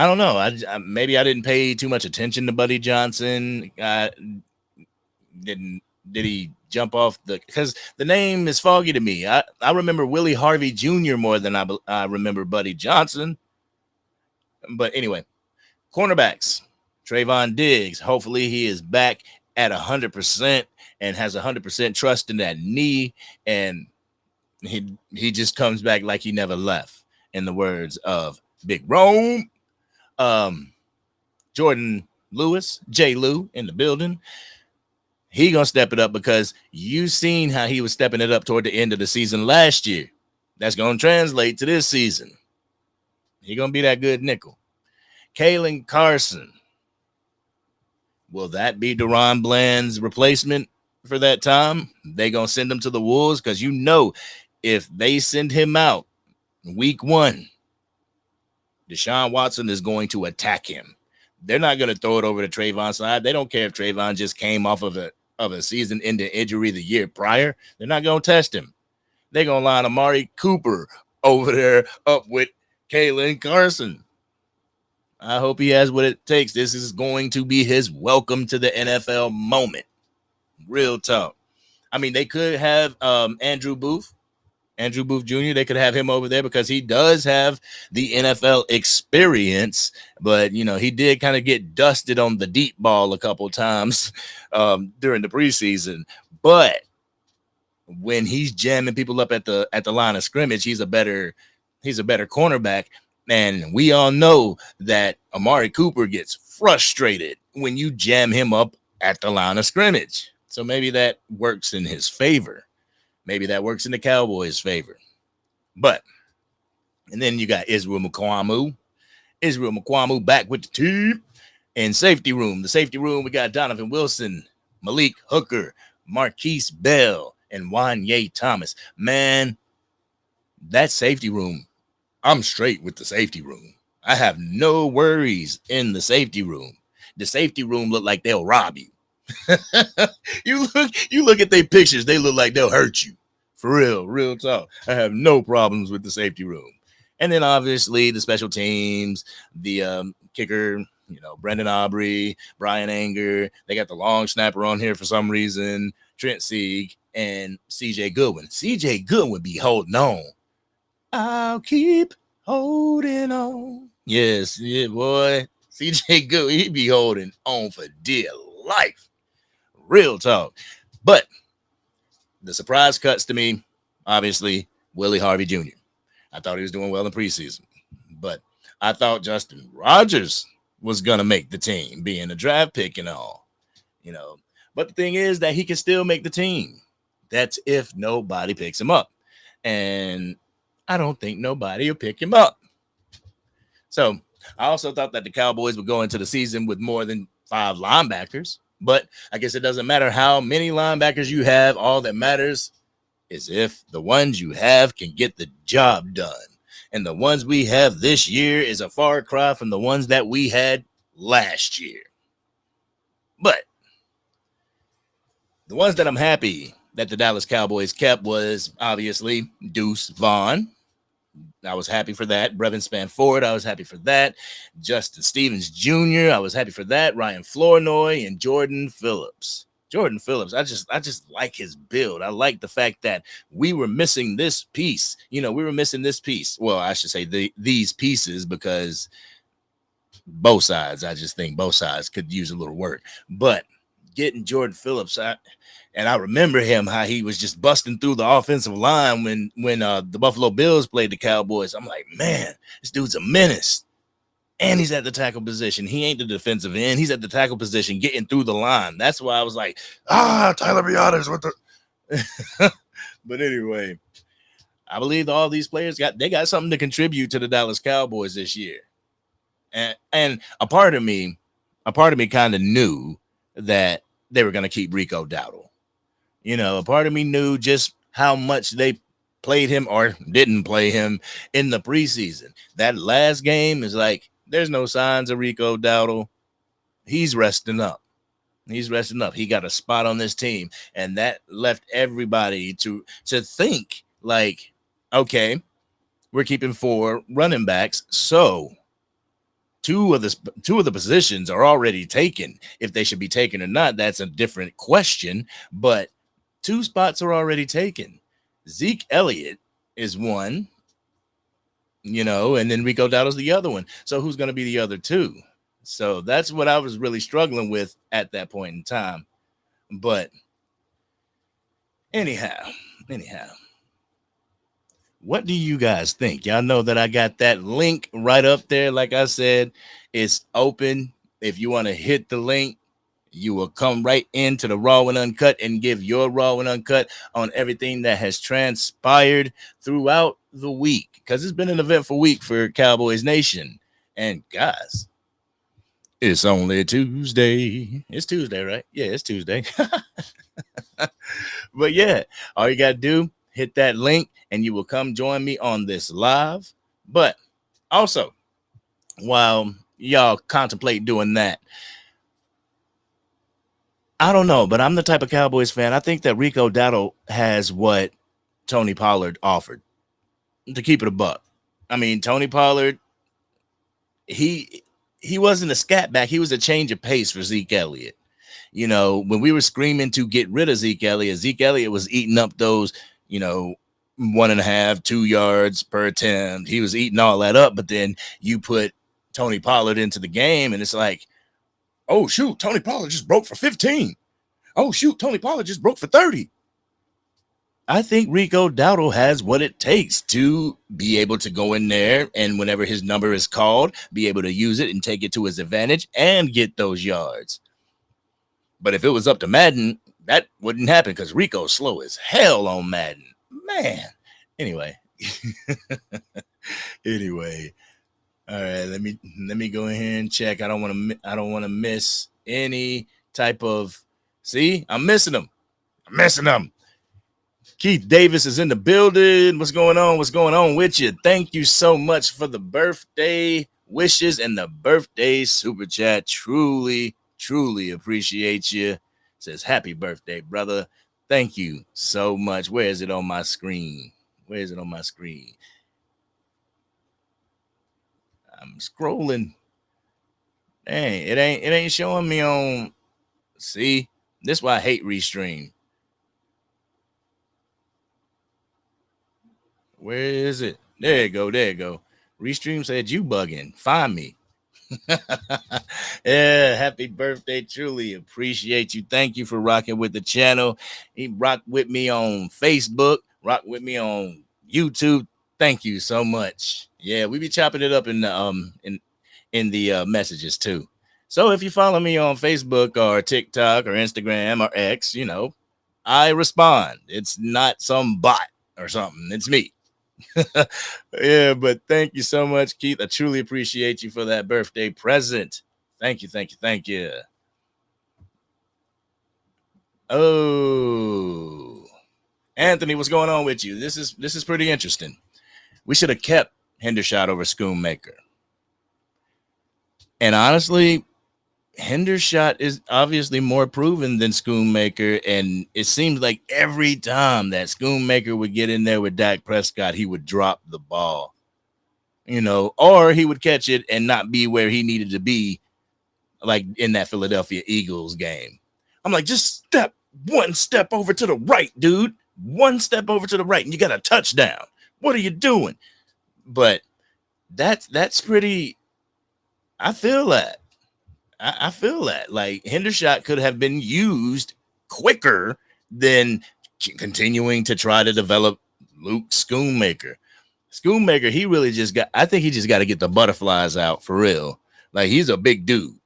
don't know. Maybe I didn't pay too much attention to Buddy Johnson. Did he jump off because the name is foggy to me. I remember Willie Harvey Jr. more than I remember Buddy Johnson. But anyway, cornerbacks. Trayvon Diggs. Hopefully he is back at 100% and has 100% trust in that knee, and he just comes back like he never left. In the words of Big Rome, Jordan Lewis, J. Lou in the building. He gonna step it up because you seen how he was stepping it up toward the end of the season last year. That's gonna translate to this season. He gonna be that good nickel. Kalen Carson. Will that be Deron Bland's replacement for that time? They gonna send him to the Wolves because you know if they send him out week 1, Deshaun Watson is going to attack him. They're not going to throw it over to Trayvon's side. They don't care if Trayvon just came off of a season-ending injury the year prior. They're not going to test him. They're going to line Amari Cooper over there up with Kalen Carson. I hope he has what it takes. This is going to be his welcome to the NFL moment. Real talk. I mean, they could have Andrew Booth Jr. They could have him over there because he does have the NFL experience, but he did kind of get dusted on the deep ball a couple times during the preseason. But when he's jamming people up at the line of scrimmage, he's a better cornerback. And we all know that Amari Cooper gets frustrated when you jam him up at the line of scrimmage. So maybe that works in his favor. Maybe that works in the Cowboys' favor. And then you got Israel Mukuamu. Israel Mukuamu back with the team. In safety room. The safety room, we got Donovan Wilson, Malik Hooker, Marquise Bell, and Wanye Thomas. Man, that safety room, I'm straight with the safety room. I have no worries in the safety room. The safety room look like they'll rob you. you look at their pictures, they look like they'll hurt you. For real talk. I have no problems with the safety room. And then obviously the special teams, the kicker, Brendan Aubrey, Brian Anger. They got the long snapper on here for some reason, Trent Sieg, and CJ Goodwin. CJ Goodwin be holding on. I'll keep holding on. Yes, yeah, boy. CJ Goodwin, he be holding on for dear life. Real talk. But the surprise cuts to me, obviously, Willie Harvey Jr. I thought he was doing well in preseason. But I thought Justin Rogers was going to make the team, being a draft pick and all. But the thing is that he can still make the team. That's if nobody picks him up. And I don't think nobody will pick him up. So I also thought that the Cowboys would go into the season with more than 5 linebackers. But I guess it doesn't matter how many linebackers you have. All that matters is if the ones you have can get the job done. And the ones we have this year is a far cry from the ones that we had last year. But the ones that I'm happy that the Dallas Cowboys kept was obviously Deuce Vaughn. I was happy for that. Brevin Spanford, I was happy for that. Justin Stevens Jr., I was happy for that. Ryan Flournoy and Jordan Phillips. I just like his build. I like the fact that we were missing this piece. Well, I should say these pieces because both sides, I just think both sides could use a little work. But getting Jordan Phillips, and I remember him, how he was just busting through the offensive line when the Buffalo Bills played the Cowboys. I'm like, man, this dude's a menace. And he's at the tackle position. He ain't the defensive end. He's at the tackle position getting through the line. That's why I was like, Tyler Biotis with the But anyway, I believe all these players got something to contribute to the Dallas Cowboys this year. And a part of me kind of knew that they were going to keep Rico Dowdle. A part of me knew just how much they played him or didn't play him in the preseason. That last game is like, there's no signs of Rico Dowdle. He's resting up. He got a spot on this team. And that left everybody to think like, okay, we're keeping 4 running backs. So two of the positions are already taken. If they should be taken or not, that's a different question. But 2 spots are already taken. Zeke Elliott is one, and then Rico Dowdle's the other one. So who's going to be the other 2? So that's what I was really struggling with at that point in time. But anyhow, what do you guys think? Y'all know that I got that link right up there. Like I said, it's open. If you want to hit the link, you will come right into the Raw and Uncut and give your Raw and Uncut on everything that has transpired throughout the week, because it's been an eventful week for Cowboys Nation. And guys, it's only Tuesday. It's Tuesday, right? Yeah, it's Tuesday. But yeah, all you got to do, hit that link and you will come join me on this live. But also, while y'all contemplate doing that, I don't know, but I'm the type of Cowboys fan. I think that Rico Dowdle has what Tony Pollard offered, to keep it a buck. I mean, Tony Pollard, he wasn't a scat back. He was a change of pace for Zeke Elliott. When we were screaming to get rid of Zeke Elliott was eating up those, 1.5, 2 yards per attempt. He was eating all that up, but then you put Tony Pollard into the game, and it's like, oh, shoot, Tony Pollard just broke for 15. Oh, shoot, Tony Pollard just broke for 30. I think Rico Dowdle has what it takes to be able to go in there and whenever his number is called, be able to use it and take it to his advantage and get those yards. But if it was up to Madden, that wouldn't happen because Rico's slow as hell on Madden. Man. Anyway. All right, let me go ahead and check. I don't want to miss any type of. See, I'm missing them. Keith Davis is in the building. What's going on? What's going on with you? Thank you so much for the birthday wishes and the birthday super chat. Truly appreciate you. Says happy birthday, brother. Thank you so much. Where is it on my screen? I'm scrolling. Dang, it ain't showing me on. See, this is why I hate Restream. Where is it? There you go. Restream said you bugging. Find me. Yeah, happy birthday. Truly appreciate you. Thank you for rocking with the channel. He rocked with me on Facebook, rock with me on YouTube. Thank you so much. Yeah, we be chopping it up in the messages too. So if you follow me on Facebook or TikTok or Instagram or X, I respond. It's not some bot or something. It's me. Yeah, but thank you so much, Keith. I truly appreciate you for that birthday present. Thank you. Oh, Anthony, what's going on with you? This is pretty interesting. We should have kept Hendershot over Schoonmaker. And honestly, Hendershot is obviously more proven than Schoonmaker, and it seems like every time that Schoonmaker would get in there with Dak Prescott, he would drop the ball, or he would catch it and not be where he needed to be, like in that Philadelphia Eagles game. I'm like, just one step over to the right, dude. One step over to the right, and you got a touchdown. What are you doing? But that's pretty. I feel that. Like Hendershot could have been used quicker than continuing to try to develop Luke Schoonmaker. He really I think he just got to get the butterflies out for real. Like he's a big dude,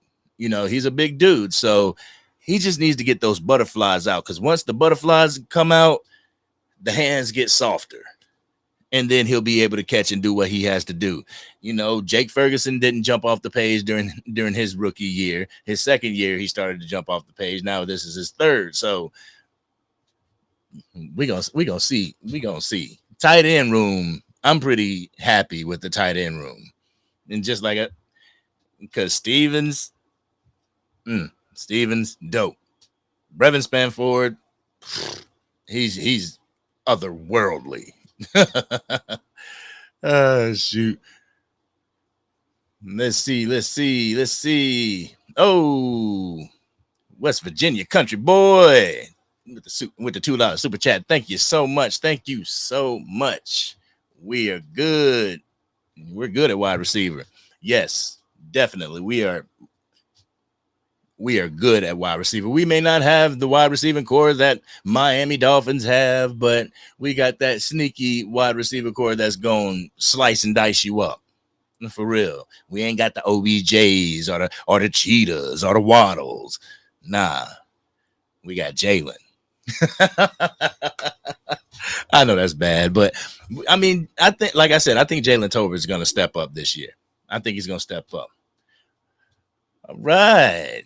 So he just needs to get those butterflies out, because once the butterflies come out, the hands get softer. And then he'll be able to catch and do what he has to do. Jake Ferguson didn't jump off the page during his rookie year. His second year, he started to jump off the page. Now this is his third. So we gonna see. Tight end room. I'm pretty happy with the tight end room. And just like because Stevens, dope. Brevin Spanford, he's otherworldly. Oh, shoot. Let's see. Oh, West Virginia country boy. with the $2 super chat. Thank you so much. Thank you so much. We are good. We're good at wide receiver. Yes, definitely. We are good at wide receiver. We may not have the wide receiving core that Miami Dolphins have, but we got that sneaky wide receiver core that's going to slice and dice you up. For real. We ain't got the OBJs or the Cheetahs or the Waddles. Nah, we got Jalen. I know that's bad, but I mean, I think, like I said, I think Jalen Tolbert is going to step up this year. I think he's going to step up. All right.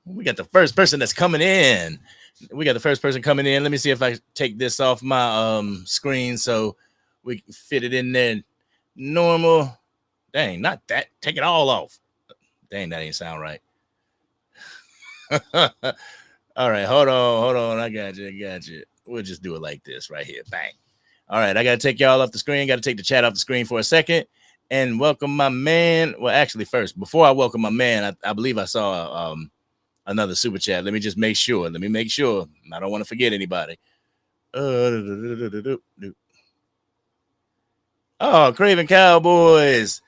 We got the first person that's coming in. Let me see if I take this off my screen so we can fit it in there. Normal. Dang, not that. Take it all off. Dang, that ain't sound right. All right, hold on. I got you. We'll just do it like this right here. Bang. All right, I got to take y'all off the screen. Got to take the chat off the screen for a second and welcome my man. Well, actually, first, before I welcome my man, I believe I saw another super chat. Let me just make sure. I don't want to forget anybody. Oh, Craven Cowboys.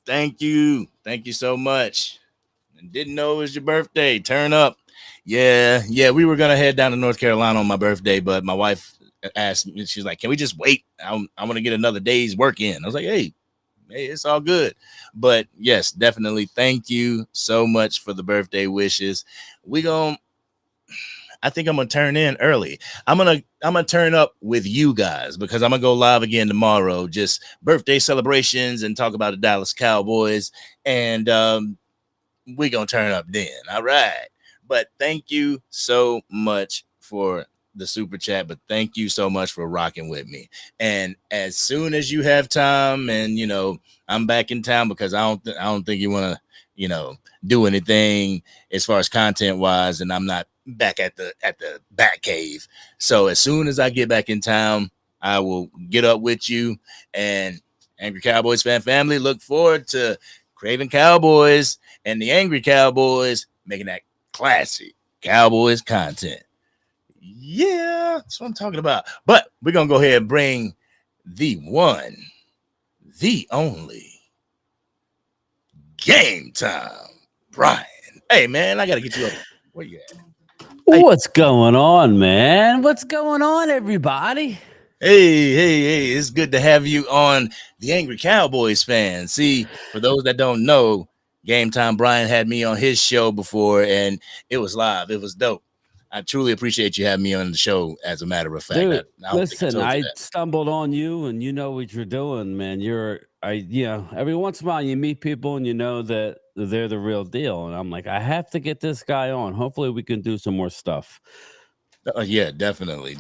Thank you so much. Didn't know it was your birthday. Turn up. Yeah. We were gonna head down to North Carolina on my birthday, but my wife asked me. She's like, "Can we just wait? I want to get another day's work in." I was like, "Hey, it's all good." But yes, definitely. Thank you so much for the birthday wishes. I think I'm gonna turn in early. I'm gonna turn up with you guys because I'm gonna go live again tomorrow. Just birthday celebrations and talk about the Dallas Cowboys, and we're gonna turn up then. All right. But thank you so much for the super chat. But thank you so much for rocking with me. And as soon as you have time, and I'm back in town because I don't think you want to do anything as far as content wise, and I'm not back at the Bat Cave. So as soon as I get back in town, I will get up with you. And Angry Cowboys fan family, look forward to Craven Cowboys and the Angry Cowboys making that classic Cowboys content. Yeah, that's what I'm talking about. But we're going to go ahead and bring the one, the only Game Time Brian. Hey, man, I got to get you up. Where you at? What's going on, man? What's going on, everybody? Hey, it's good to have you on the Angry Cowboys Fan. See, for those that don't know, Game Time Brian had me on his show before, and it was live. It was dope. I truly appreciate you having me on the show, as a matter of fact. Dude, listen, I stumbled on you, and you know what you're doing, man. Every once in a while you meet people, and you know that they're the real deal. And I'm like, I have to get this guy on. Hopefully we can do some more stuff. Yeah, definitely.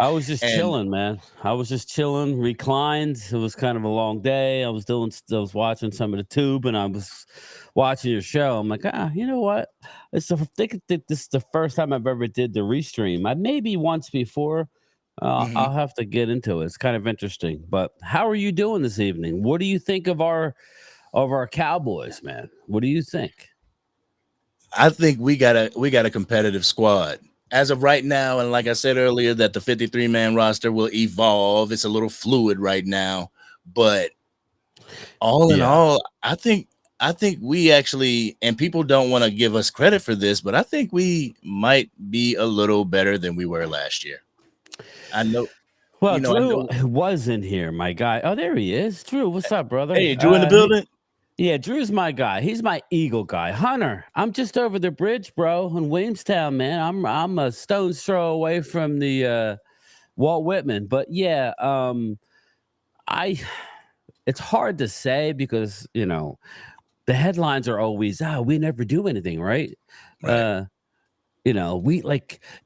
I was just chilling, man. I was just chilling, reclined. It was kind of a long day. I was watching some of the tube, and I was watching your show. I'm like, you know what? I think this is the first time I've ever did the restream. I maybe once before. I'll have to get into it. It's kind of interesting. But how are you doing this evening? What do you think of our Cowboys, man? What do you think? I think we got a competitive squad as of right now, and like I said earlier, that the 53-man roster will evolve. It's a little fluid right now, but all in all, I think we actually, and people don't want to give us credit for this, but I think we might be a little better than we were last year. I know. Well, Drew was in here, my guy. Oh, there he is. Drew, what's up, brother? Hey, Drew in the building? Yeah, Drew's my guy. He's my Eagle guy. Hunter, I'm just over the bridge, bro, in Williamstown, man. I'm a stone's throw away from the Walt Whitman. But yeah, it's hard to say because, the headlines are always, we never do anything, right? We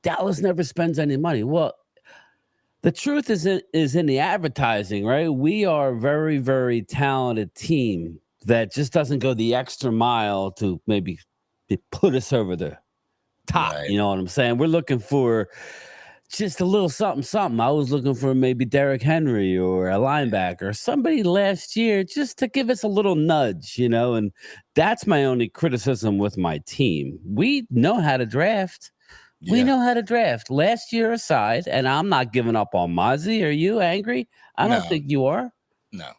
Dallas never spends any money. Well, the truth is in the advertising, right? We are a very, very talented team that just doesn't go the extra mile to maybe put us over the top. Right. You know what I'm saying? We're looking for just a little something. I was looking for maybe Derrick Henry or a linebacker, somebody last year just to give us a little nudge, and that's my only criticism with my team. We know how to draft. We Yeah. know how to draft. Last year aside, and I'm not giving up on Mozzie. Are you angry? I don't No, think you are. no,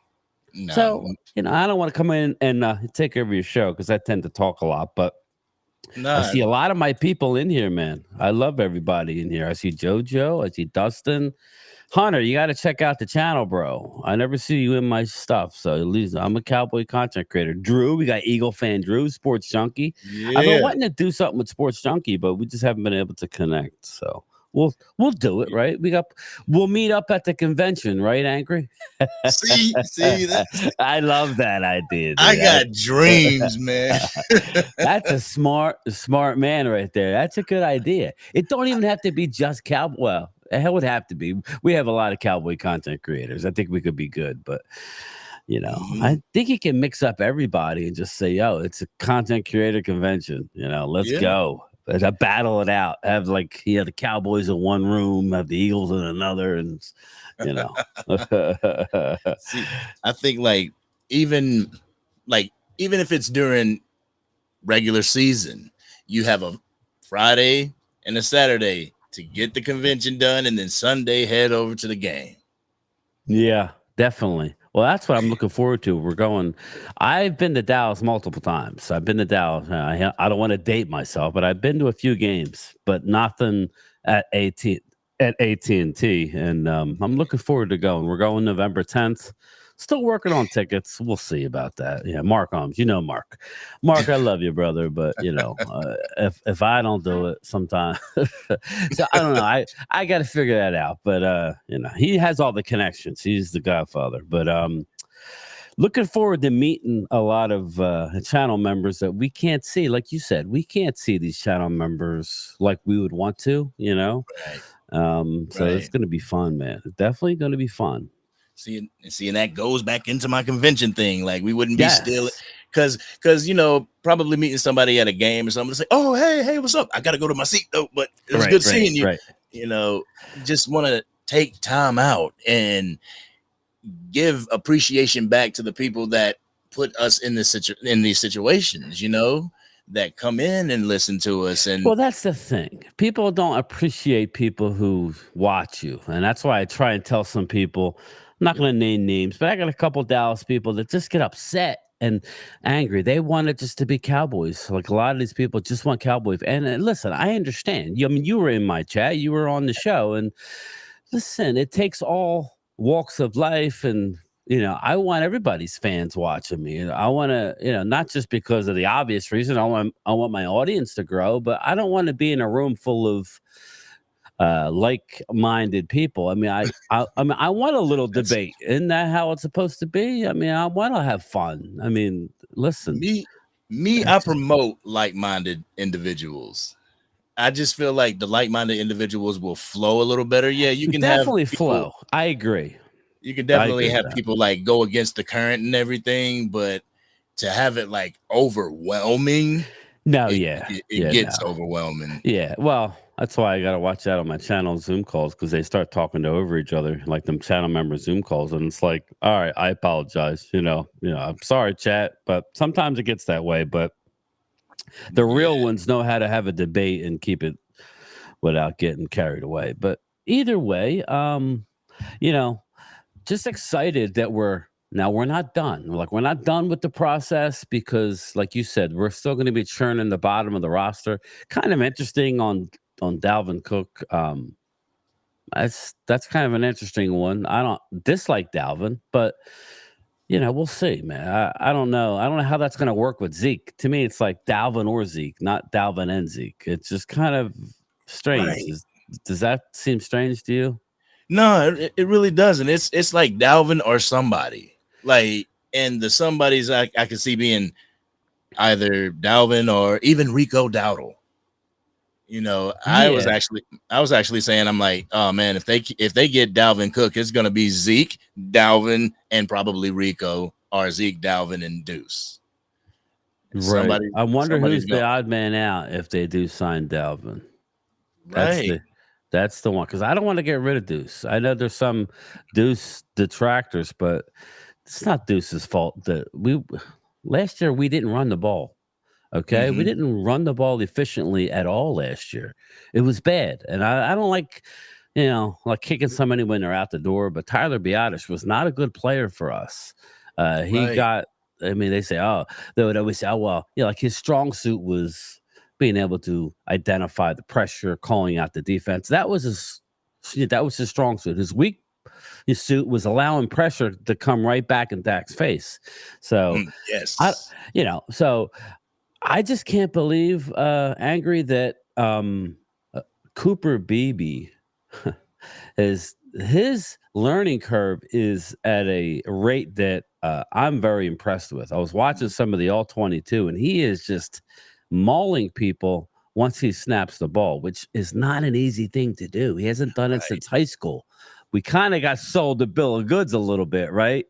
no. So, I don't want to come in and take over your show because I tend to talk a lot, but I No. see a lot of my people in here, man. I love everybody in here. I see JoJo. I see Dustin. Hunter, you got to check out the channel, bro. I never see you in my stuff. So at least I'm a cowboy content creator. Drew, we got Eagle fan Drew, Sports Junkie. I've been Yeah. wanting to do something with Sports Junkie, but we just haven't been able to connect. So we'll do it, right? We'll meet up at the convention, right, Angry? See that. I love that idea, I dude. got dreams, man. That's a smart man right there. That's a good idea. It don't even have to be just cowboy. Well, it would have to be. We have a lot of cowboy content creators. I think we could be good, but I think you can mix up everybody and just say, "Yo, it's a content creator convention." Let's Yeah. go. Let's battle it out. Have the Cowboys in one room, have the Eagles in another, and you know. See, I think even even if it's during regular season, you have a Friday and a Saturday to get the convention done, and then Sunday head over to the game. Yeah, definitely. Well, that's what I'm looking forward to. We're going. I've been to Dallas multiple times. I've been to Dallas. I don't want to date myself, but I've been to a few games, but nothing at AT&T, and I'm looking forward to going. We're going November 10th. Still working on tickets. We'll see about that. Yeah, Mark Arms. Mark. Mark, I love you, brother, but if I don't do it, sometime. So I don't know. I got to figure that out. But he has all the connections. He's the Godfather. But looking forward to meeting a lot of channel members that we can't see. Like you said, we can't see these channel members like we would want to. Right. So it's going to be fun, man. Definitely going to be fun. See, and that goes back into my convention thing. Like we wouldn't be Yes. still because probably meeting somebody at a game or something to say, "Oh, hey, what's up? I got to go to my seat though, but it was good seeing you." Right. Just want to take time out and give appreciation back to the people that put us in these situations. That come in and listen to us. And well, that's the thing. People don't appreciate people who watch you, and that's why I try and tell some people. I'm not going to name names, but I got a couple Dallas people that just get upset and angry. They want it just to be Cowboys. Like a lot of these people just want Cowboys. And listen, I understand. You were in my chat. You were on the show. And listen, it takes all walks of life. And, I want everybody's fans watching me. I want to, not just because of the obvious reason. I want my audience to grow, but I don't want to be in a room full of like-minded people. I mean, I want a little debate. Isn't that how it's supposed to be? I mean, I want to have fun. I mean, listen. I promote like-minded individuals. I just feel like the like-minded individuals will flow a little better. Yeah, you can definitely have people, flow. I agree. You can definitely have people go against the current and everything, but to have it overwhelming. No, it gets overwhelming. Yeah, well, that's why I gotta watch out on my channel Zoom calls because they start talking over each other, like them channel member Zoom calls, and it's like, all right, I apologize. I'm sorry, chat, but sometimes it gets that way. But the real ones know how to have a debate and keep it without getting carried away. But either way, just excited that we're not done. We're not done with the process because, like you said, we're still going to be churning the bottom of the roster. Kind of interesting on Dalvin Cook. That's kind of an interesting one. I don't dislike Dalvin, but we'll see, man. I don't know. I don't know how that's going to work with Zeke. To me, it's like Dalvin or Zeke, not Dalvin and Zeke. It's just kind of strange. Right. Does that seem strange to you? No, it really doesn't. It's like Dalvin or somebody. And the somebody's I can see being either Dalvin or even Rico Dowdle. I was actually saying, I'm like, oh man, if they get Dalvin Cook, it's gonna be Zeke, Dalvin, and probably Rico, or Zeke, Dalvin, and Deuce. Right. I wonder who's the odd man out if they do sign Dalvin. That's the one, because I don't want to get rid of Deuce. I know there's some Deuce detractors, but it's not Deuce's fault that last year we didn't run the ball. Okay, we didn't run the ball efficiently at all last year. It was bad, and I don't like, like kicking somebody when they're out the door. But Tyler Biotish was not a good player for us. He Right. got. I mean, they would always say, "Oh well, like his strong suit was being able to identify the pressure, calling out the defense. That was his strong suit. His suit was allowing pressure to come right back in Dak's face. So I, Yes. so I just can't believe, Angry, that Cooper Beebe his learning curve is at a rate that I'm very impressed with. I was watching some of the All 22, and he is just mauling people once he snaps the ball, which is not an easy thing to do. He hasn't done it since high school. We kind of got sold the bill of goods a little bit, right?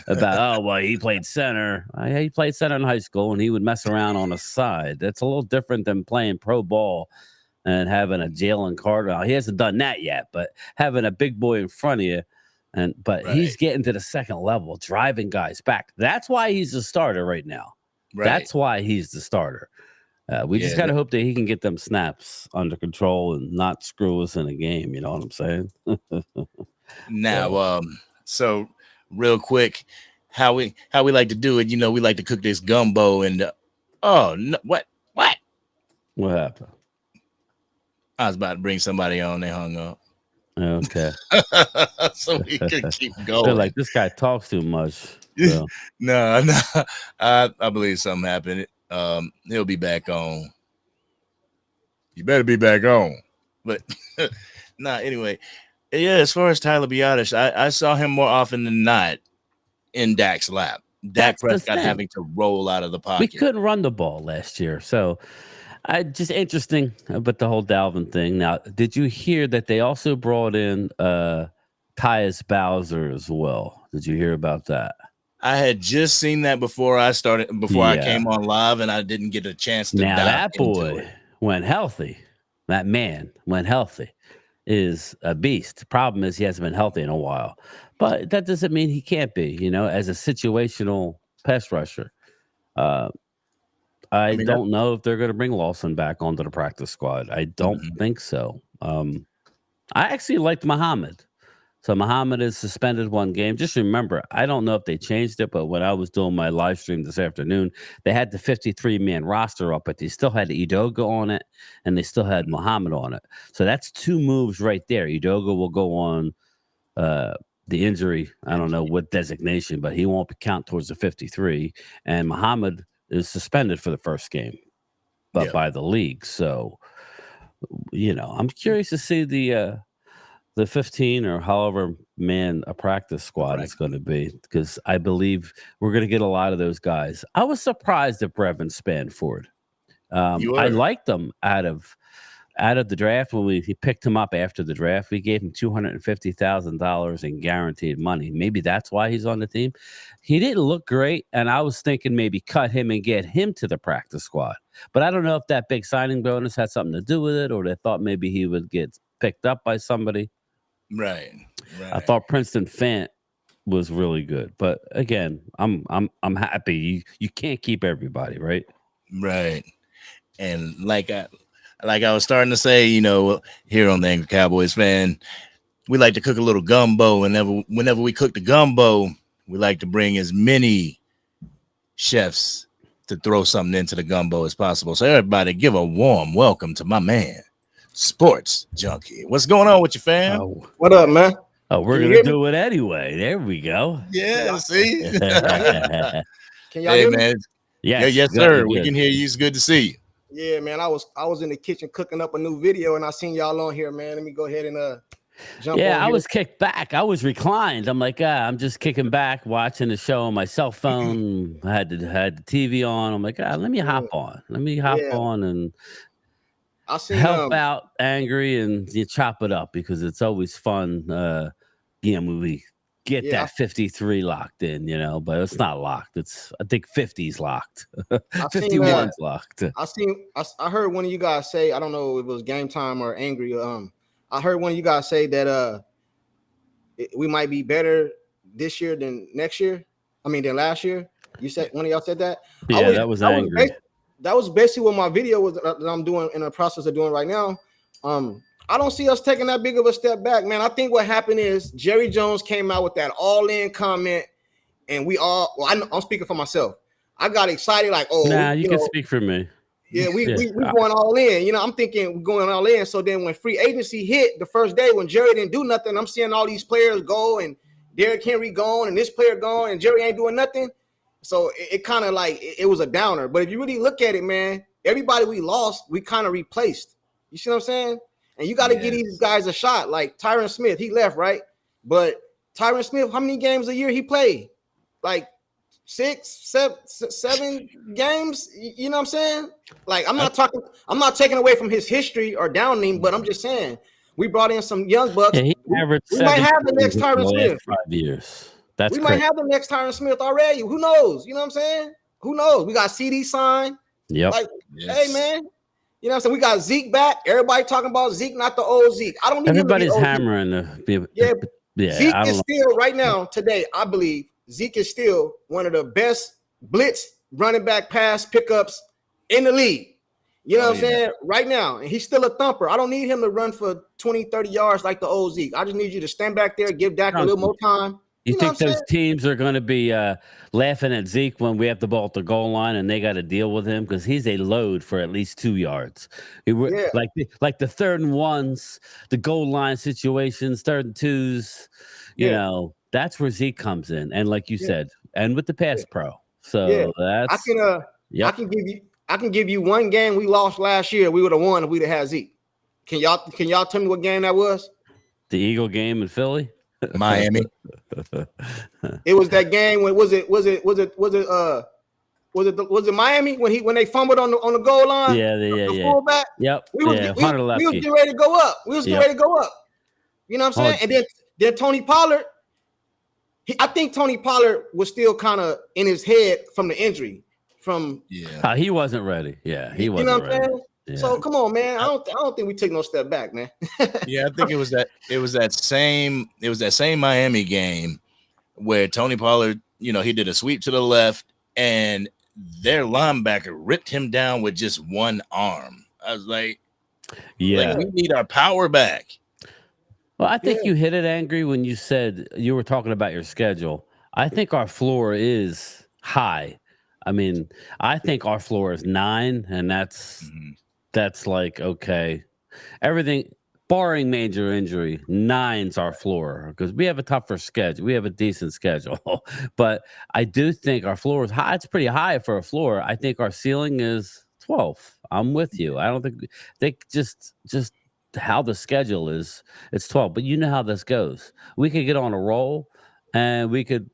About, oh, well, he played center. He played center in high school, and he would mess around on the side. That's a little different than playing pro ball and having a Jalen Carter. He hasn't done that yet, but having a big boy in front of you. But he's getting to the second level, driving guys back. That's why he's the starter right now. Right. That's why he's the starter. We just got to hope that he can get them snaps under control and not screw us in a game. You know what I'm saying? Now, so real quick, how we like to do it, we like to cook this gumbo and oh no, what What happened? I was about to bring somebody on, they hung up. Okay. So we could keep They're going. like, this guy talks too much. So. No, I believe something happened. He'll be back on. You better be back on. But anyway. Yeah, as far as Tyler Biotish, I saw him more often than not in Dak's lap. Dak Prescott having to roll out of the pocket. We couldn't run the ball last year. So just interesting about the whole Dalvin thing. Now, did you hear that they also brought in Tyus Bowser as well? Did you hear about that? I had just seen that before I came on live, and I didn't get a chance to now dive that boy into it. Went healthy. That man went healthy. Is a beast. The problem is he hasn't been healthy in a while, but that doesn't mean he can't be, as a situational pass rusher. I don't know if they're going to bring Lawson back onto the practice squad. I don't think so. I actually liked Muhammad. So Muhammad is suspended one game. Just remember, I don't know if they changed it, but when I was doing my live stream this afternoon, they had the 53-man roster up, but they still had Udoga on it, and they still had Muhammad on it. So that's two moves right there. Udoga will go on the injury. I don't know what designation, but he won't count towards the 53. And Muhammad is suspended for the first game, but by the league. So, I'm curious to see the 15 or however man a practice squad is going to be, because I believe we're going to get a lot of those guys. I was surprised at Brevin Spanford. I liked them out of the draft. When he picked him up after the draft, we gave him $250,000 in guaranteed money. Maybe that's why he's on the team. He didn't look great, and I was thinking maybe cut him and get him to the practice squad. But I don't know if that big signing bonus had something to do with it, or they thought maybe he would get picked up by somebody. Right. I thought Princeton Fant was really good, but again, I'm happy. You can't keep everybody, right? Right. And like I was starting to say, here on the Angry Cowboys Fan, we like to cook a little gumbo. Whenever we cook the gumbo, we like to bring as many chefs to throw something into the gumbo as possible. So everybody, give a warm welcome to my man, Sports Junkie. What's going on with you, fam? What up, man? Oh, we're going to do it anyway. There we go. Yeah, see? Can y'all hear me? Man. Yes, sir. We can hear you. It's good to see you. Yeah, man. I was in the kitchen cooking up a new video, and I seen y'all on here, man. Let me go ahead and jump on Yeah, I here. was kicked back. I was reclined. I'm like, I'm just kicking back, watching the show on my cell phone. I had the TV on. I'm like, let me hop on. Let me hop on and I seen help out Angry and you chop it up, because it's always fun. When we get that 53 locked in, but it's not locked. I think 50's locked. 51's locked. I heard one of you guys say, I don't know if it was Game Time or Angry. I heard one of you guys say that we might be better this year than next year. Than last year. You said one of y'all said that. Yeah, that was Angry. basically what my video was that I'm doing in the process of doing right now. I don't see us taking that big of a step back, man. I think what happened is Jerry Jones came out with that all-in comment, and I'm speaking for myself. I got excited, like, you can speak for me. Yeah, we going all in. You know, I'm thinking we're going all in. So then when free agency hit the first day, when Jerry didn't do nothing, I'm seeing all these players go and Derrick Henry gone and this player gone and Jerry ain't doing nothing. So it kind of like it was a downer. But if you really look at it, man, everybody we lost, we kind of replaced. You see what I'm saying? And you got to give these guys a shot. Like Tyron Smith, he left, right? But Tyron Smith, how many games a year he played? Like 6, 7 games. You know what I'm saying? Like I'm not taking away from his history or downing, but I'm just saying we brought in some young bucks. Yeah, we might have the next Tyron Smith. 5 years. We might have the next Tyron Smith already. Who knows? You know what I'm saying? Who knows? We got CeeDee signed. Yep. Like, hey man, you know what I'm saying? We got Zeke back. Everybody talking about Zeke, not the old Zeke. I don't need everybody's him to be hammering the Zeke is still right now today. I believe Zeke is still one of the best blitz running back pass pickups in the league. You know what I'm saying? Right now. And he's still a thumper. I don't need him to run for 20, 30 yards like the old Zeke. I just need you to stand back there, give Dak a little more time. You think those teams are going to be laughing at Zeke when we have the ball at the goal line and they got to deal with him because he's a load for at least 2 yards. Like the 3rd and 1s, the goal line situations, 3rd and 2s, you know, that's where Zeke comes in. And like you said, and with the pass pro. So that's I can give you one game we lost last year. We would have won if we'd have had Zeke. Can y'all tell me what game that was? The Eagle game in Philly? Miami. It was that game when was it Miami when they fumbled on the goal line? The fullback. Yep. We was getting ready to go up. You know what I'm saying? And then Tony Pollard. I think Tony Pollard was still kind of in his head from the injury. He wasn't ready. Yeah, he wasn't. You know what I'm ready. saying? Yeah. So come on, man. I don't think we take no step back, man. Yeah, I think it was that same Miami game where Tony Pollard, you know, he did a sweep to the left and their linebacker ripped him down with just one arm. I was like, we need our power back. Well, I think you hit it, Angry, when you said you were talking about your schedule. I think our floor is high. I mean, I think our floor is 9, and that's like, okay. Everything, barring major injury, 9's our floor because we have a tougher schedule. We have a decent schedule. But I do think our floor is high. It's pretty high for a floor. I think our ceiling is 12. I'm with you. I don't think just how the schedule is, it's 12. But you know how this goes. We could get on a roll, and we could,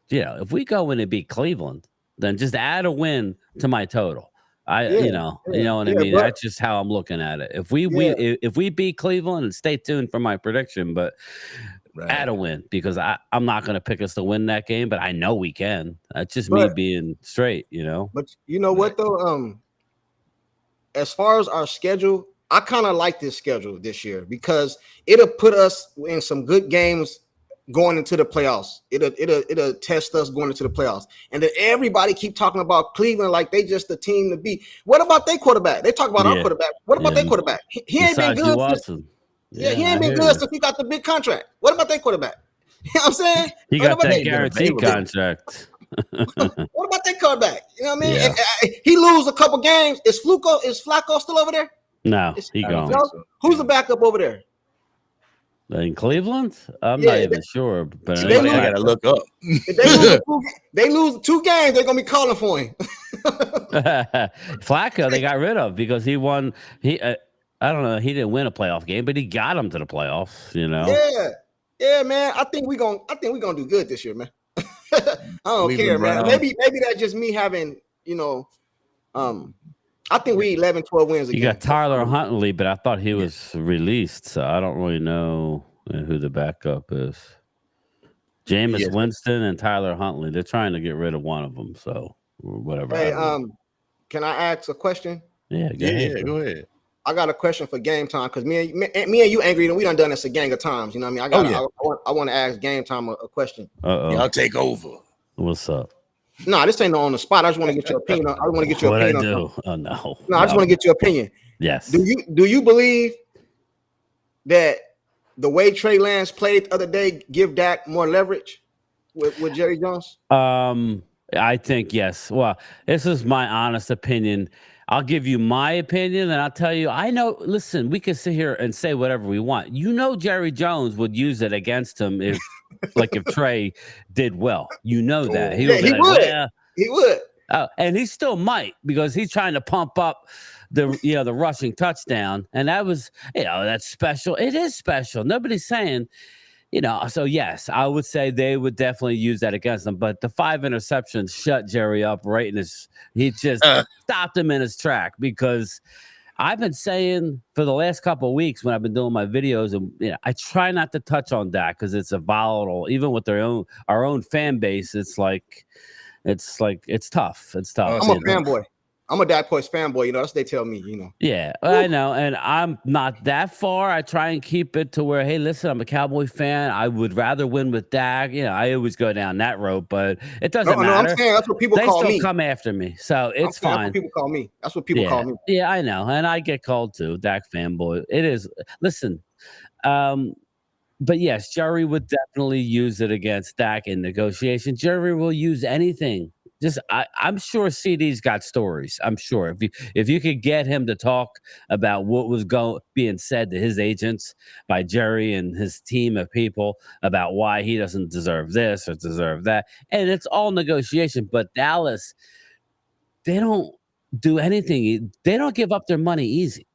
if we go in and beat Cleveland, then just add a win to my total. You know what I mean? But that's just how I'm looking at it. If we beat Cleveland, and stay tuned for my prediction, but add a win because I'm not going to pick us to win that game, but I know we can. That's just me being straight, you know. But you know what though? As far as our schedule, I kind of like this schedule this year because it'll put us in some good games going into the playoffs. It'll test us going into the playoffs. And then everybody keep talking about Cleveland like they just the team to beat. What about their quarterback? They talk about our quarterback. What about their quarterback? He ain't been good. He ain't been good since he got the big contract. What about their quarterback? You know what I'm saying? He got that guaranteed contract. What about their quarterback? You know what I mean? Yeah. He lose a couple games. Is Flacco still over there? No, he gone. Who's the backup over there? In Cleveland? I'm not even sure. But I gotta look up. If they lose 2 games, they're gonna be calling for him. Flacco, they got rid of because he won. I don't know. He didn't win a playoff game, but he got him to the playoffs. You know. Yeah, man. I think we're gonna do good this year, man. I don't care, man. Maybe that's just me having, I think we 11, 12 wins again. You got Tyler Huntley, but I thought he was released, so I don't really know who the backup is. Jameis Winston and Tyler Huntley. They're trying to get rid of one of them, so whatever. Hey, can I ask a question? Yeah, go ahead. I got a question for game time because me and you, Angry, and we done this a gang of times. You know what I mean? I want to ask game time a question. Y'all take over. What's up? No, this ain't on the spot. I just want to get your opinion. I want to get your What I opinion on do? something. Oh no. No, I just want to get your opinion. Yes. Do you believe that the way Trey Lance played the other day give Dak more leverage with Jerry Jones? I think yes. Well, this is my honest opinion. I'll give you my opinion, and I'll tell you. I know. Listen, we can sit here and say whatever we want. You know, Jerry Jones would use it against him if Trey did well. You know that He would. He would. And he still might, because he's trying to pump up the rushing touchdown, and that was that's special. It is special. Nobody's saying. So yes, I would say they would definitely use that against him. But the 5 interceptions shut Jerry up right in his. He just stopped him in his track, because I've been saying for the last couple of weeks when I've been doing my videos, and I try not to touch on Dak because it's a volatile. Even with our own fan base, it's tough. It's tough. I'm a fanboy. I'm a Dak Boys fanboy. That's what they tell me. Yeah, I know, and I'm not that far. I try and keep it to where, hey, listen, I'm a Cowboy fan. I would rather win with Dak. I always go down that road, but it doesn't matter. No, I'm saying that's what people call me. They still come after me, so it's fine. That's what people call me. That's what people call me. Yeah, I know, and I get called too, Dak fanboy. It is. Listen, but yes, Jerry would definitely use it against Dak in negotiation. Jerry will use anything. I'm sure CeeDee's got stories. I'm sure if you could get him to talk about what was being said to his agents by Jerry and his team of people about why he doesn't deserve this or deserve that, and it's all negotiation. But Dallas, they don't do anything. They don't give up their money easy.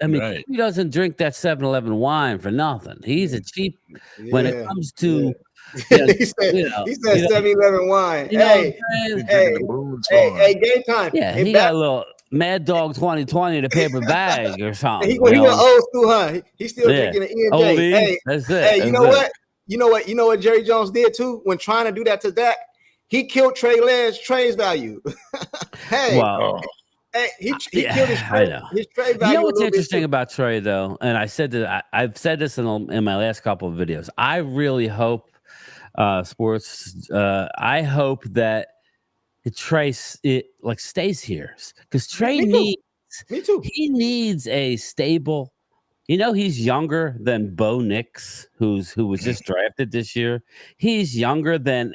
I mean, Right. He doesn't drink that 7-Eleven wine for nothing. He's a cheap when it comes to. Yeah. He said 7-Eleven wine. Hey, game time. Yeah, he got a little Mad Dog 2020, the paper bag or something. He went old school, huh? He's still drinking an E&J. Hey, that's it. Hey, you know what? You know what Jerry Jones did too when trying to do that to Dak? He killed Trey's value. Hey, wow. Hey, he killed his Trey value. You know what's interesting about Trey, though, and I said that I've said this in my last couple of videos. I really hope I hope that Trey stays here, because Trey needs. Me too. He needs a stable. He's younger than Bo Nix, who was just drafted this year. He's younger than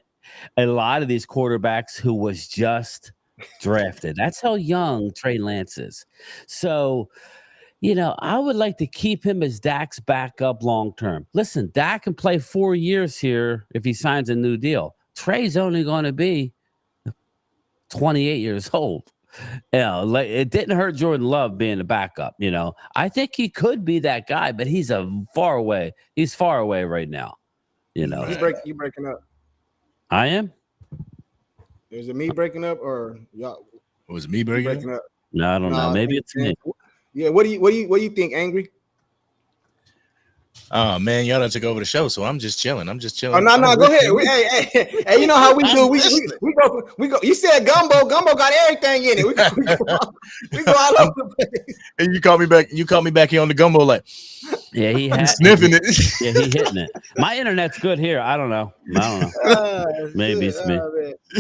a lot of these quarterbacks who was just drafted. That's how young Trey Lance is. So, I would like to keep him as Dak's backup long term. Listen, Dak can play 4 years here if he signs a new deal. Trey's only going to be 28 years old. It didn't hurt Jordan Love being the backup. I think he could be that guy, but he's far away. He's far away right now. You breaking up. I am. Is it me breaking up or y'all? Was it me breaking up? No, I don't know. Maybe it's me. Yeah. What do you think, Angry? Oh man, y'all done took over the show, so I'm just chilling. Oh no, go ahead. Hey, you know how we do? We go. You said gumbo got everything in it. We go all over the place. And you called me back here on the gumbo like. Yeah, sniffing it. Yeah, he hitting it. My internet's good here. I don't know. Maybe it's me.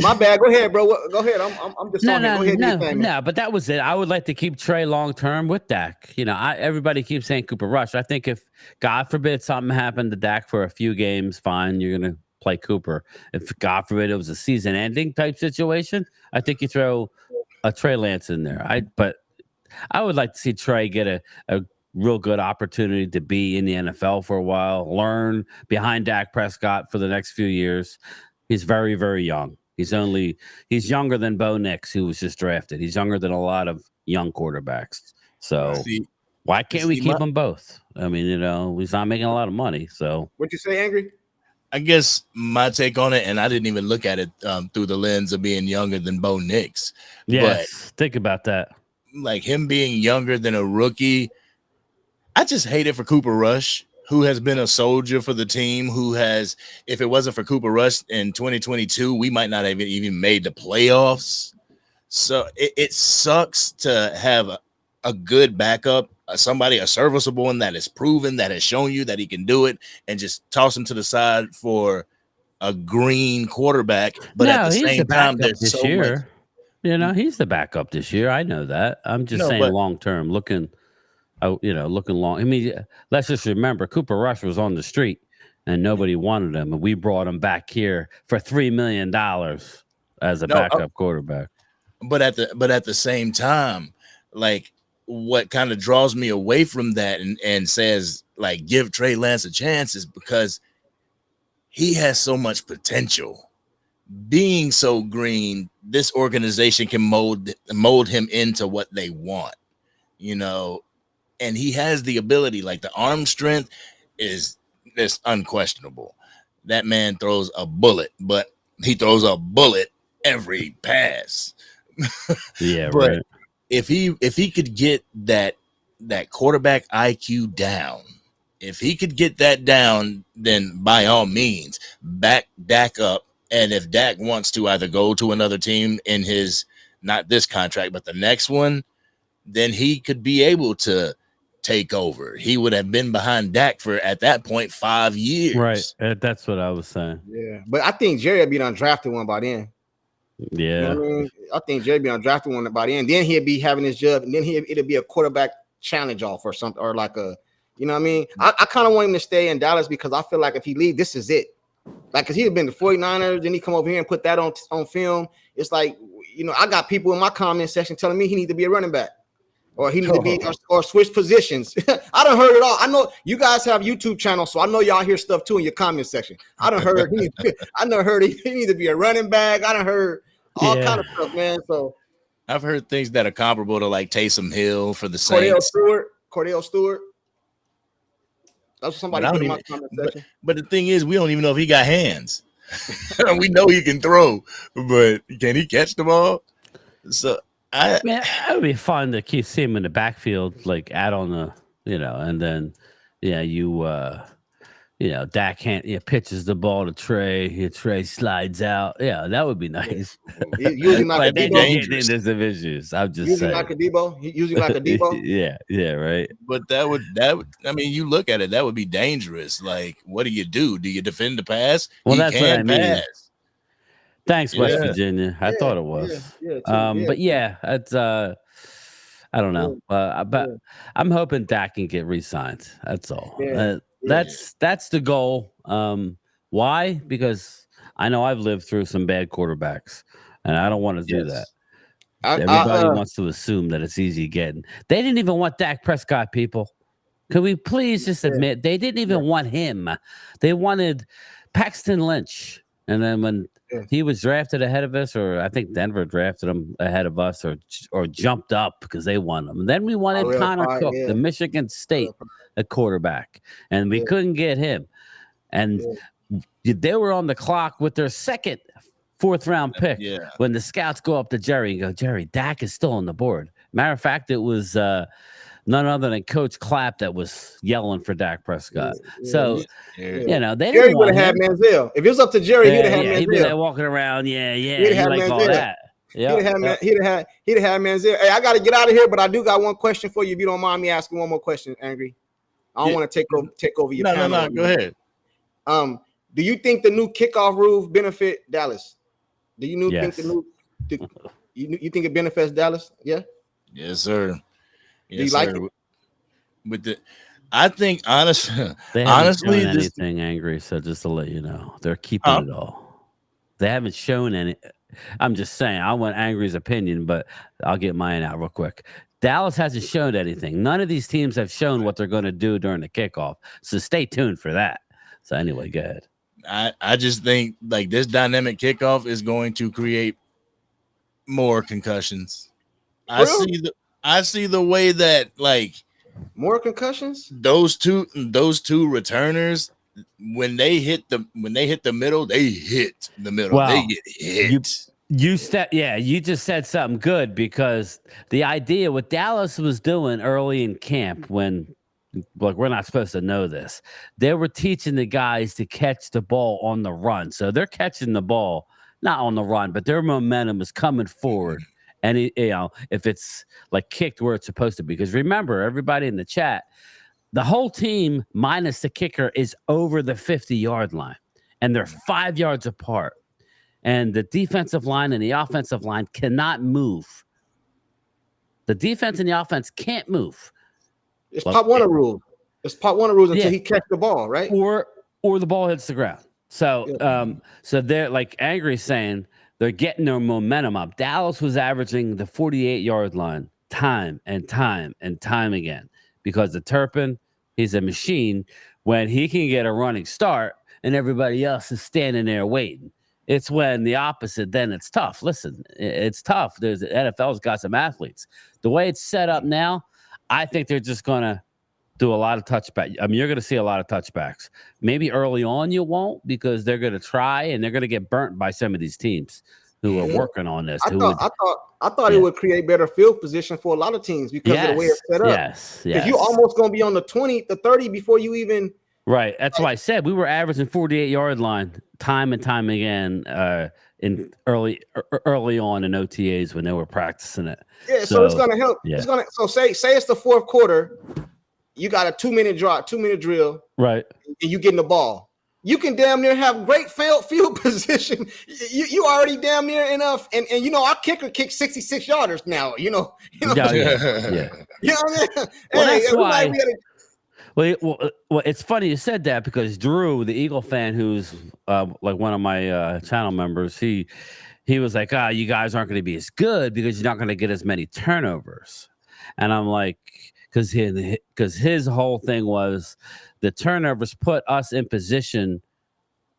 My bad. Go ahead, bro. Go ahead. I'm just no. But that was it. I would like to keep Trey long term with Dak. Everybody keeps saying Cooper Rush. I think if God forbid something happened to Dak for a few games, fine, you're gonna play Cooper. If God forbid it was a season-ending type situation, I think you throw a Trey Lance in there. But I would like to see Trey get a real good opportunity to be in the NFL for a while, learn behind Dak Prescott for the next few years. He's very, very young. He's younger than Bo Nix, who was just drafted. He's younger than a lot of young quarterbacks. So why can't we keep them both? I mean, he's not making a lot of money. So what'd you say, Angry? I guess my take on it, and I didn't even look at it through the lens of being younger than Bo Nix. Yes, think about that. Like him being younger than a rookie, I just hate it for Cooper Rush, who has been a soldier for the team, if it wasn't for Cooper Rush in 2022, we might not have even made the playoffs. So it sucks to have a good backup, a serviceable one that is proven, that has shown you that he can do it, and just toss him to the side for a green quarterback, but at No, the he's the same time, backup there's this so much. year. He's the backup this year. I know that. I'm just No, saying but long term, looking long. I mean, let's just remember Cooper Rush was on the street and nobody wanted him, and we brought him back here for $3 million as a no, backup quarterback. but at the same time, like what kind of draws me away from that and says like give Trey Lance a chance is because he has so much potential. Being so green, this organization can mold him into what they want, you know, and he has the ability, like the arm strength is unquestionable. That man throws a bullet, but he throws a bullet every pass. Yeah, But right. if he could get that quarterback IQ down, if he could get that down, then by all means back Dak up. And if Dak wants to either go to another team in his, not this contract but the next one, then he could be able to take over. He would have been behind Dak for at that point 5 years. Right. That's what I was saying. Yeah, but I think Jerry would be undrafted one by then. Yeah. You know what I mean? I think Jerry be undrafted one by then. Then he'd be having his job, and then it'll be a quarterback challenge off or something, or like a, you know what I mean? I kind of want him to stay in Dallas because I feel like if he leave, this is it. Like, because he'd been the 49ers, then he come over here and put that on film. It's like, you know, I got people in my comment section telling me he need to be a running back. Or he need to be or switch positions. I done heard it all. I know you guys have YouTube channels, so I know y'all hear stuff too in your comment section. I done heard he need to be a running back. I done heard all kind of stuff, man. So I've heard things that are comparable to like Taysom Hill for the Saints. Cordell Stewart. That's somebody put in my comment section. But the thing is, we don't even know if he got hands. We know he can throw, but can he catch the ball? So Man, it would be fun to keep seeing him in the backfield, like add on the, and then, Dak pitches the ball to Trey. Trey slides out. Yeah, that would be nice. Using like a Debo. There's issues. I'm just using saying. like a Debo. Using like a Debo. yeah, right. But that would. I mean, you look at it, that would be dangerous. Like, what do? Do you defend the pass? Well, that's what I mean. Thanks, West Yeah. Virginia. I thought it was. But it's I don't know. But I'm hoping Dak can get re-signed. That's all. That's the goal. Why? Because I know I've lived through some bad quarterbacks, and I don't want to do that. Everybody wants to assume that it's easy getting. They didn't even want Dak Prescott, people. Could we please just admit they didn't even want him? They wanted Paxton Lynch. And then when he was drafted ahead of us, or I think Denver drafted him ahead of us, or jumped up because they won him. And then we wanted Connor Cook, the Michigan State quarterback, and we couldn't get him. And they were on the clock with their second, fourth round pick when the scouts go up to Jerry and go, Jerry, Dak is still on the board. Matter of fact, it was none other than Coach Clapp that was yelling for Dak Prescott. So, they didn't Jerry would have had Manziel. If it was up to Jerry, he'd have had Manziel. He'd be there walking around. He'd have like all that. He'd have had Manziel. Hey, I got to get out of here, but I do got one question for you. If you don't mind me asking one more question, Angry. I don't want to take over your panel. No, go ahead. Do you think the new kickoff rules benefit Dallas? Do you think you think it benefits Dallas? Yeah. Yes, sir. Do you like it? I think honestly, anything Angry. So just to let you know, they're keeping it all. They haven't shown any. I'm just saying. I want Angry's opinion, but I'll get mine out real quick. Dallas hasn't shown anything. None of these teams have shown what they're going to do during the kickoff. So stay tuned for that. So anyway, go ahead. I just think like this dynamic kickoff is going to create more concussions. Really? I see the way that like more concussions. Those two returners when they hit the middle, they hit the middle. Wow. They get hit. You just said something good because the idea what Dallas was doing early in camp when we're not supposed to know this. They were teaching the guys to catch the ball on the run. So they're catching the ball not on the run, but their momentum is coming forward. And if it's like kicked where it's supposed to be, because remember, everybody in the chat, the whole team minus the kicker is over the 50-yard line. and they're 5 yards apart. And the defensive line and the offensive line cannot move. The defense and the offense can't move. It's Pop Warner rule. It's Pop Warner rules until he catches the ball, right? Or the ball hits the ground. So so they're like Angry saying they're getting their momentum up. Dallas was averaging the 48-yard line time and time again because the Turpin, he's a machine when he can get a running start and everybody else is standing there waiting. It's when the opposite, then it's tough. Listen, it's tough. The NFL's got some athletes. The way it's set up now, I think they're just going to do a lot of touchbacks. I mean, you're going to see a lot of touchbacks. Maybe early on you won't because they're going to try and they're going to get burnt by some of these teams who are working on this. I thought it would create better field position for a lot of teams because of the way it's set up. Yes. Because you're almost going to be on the 20, the 30 before you even. Right. That's why I said we were averaging 48-yard line time and time again in early on in OTAs when they were practicing it. Yeah, so it's going to help. Yeah. It's going to say it's the fourth quarter. You got a 2-minute drop, 2-minute drill, right? And you getting the ball. You can damn near have great field position. You already damn near enough, and you know our kicker kicks 66 yarders now. You know. Yeah. You know what I mean? Well, that's why. Well, it's funny you said that because Drew, the Eagle fan, who's like one of my channel members, he was like, you guys aren't going to be as good because you're not going to get as many turnovers, and I'm like. Because his whole thing was the turnovers put us in position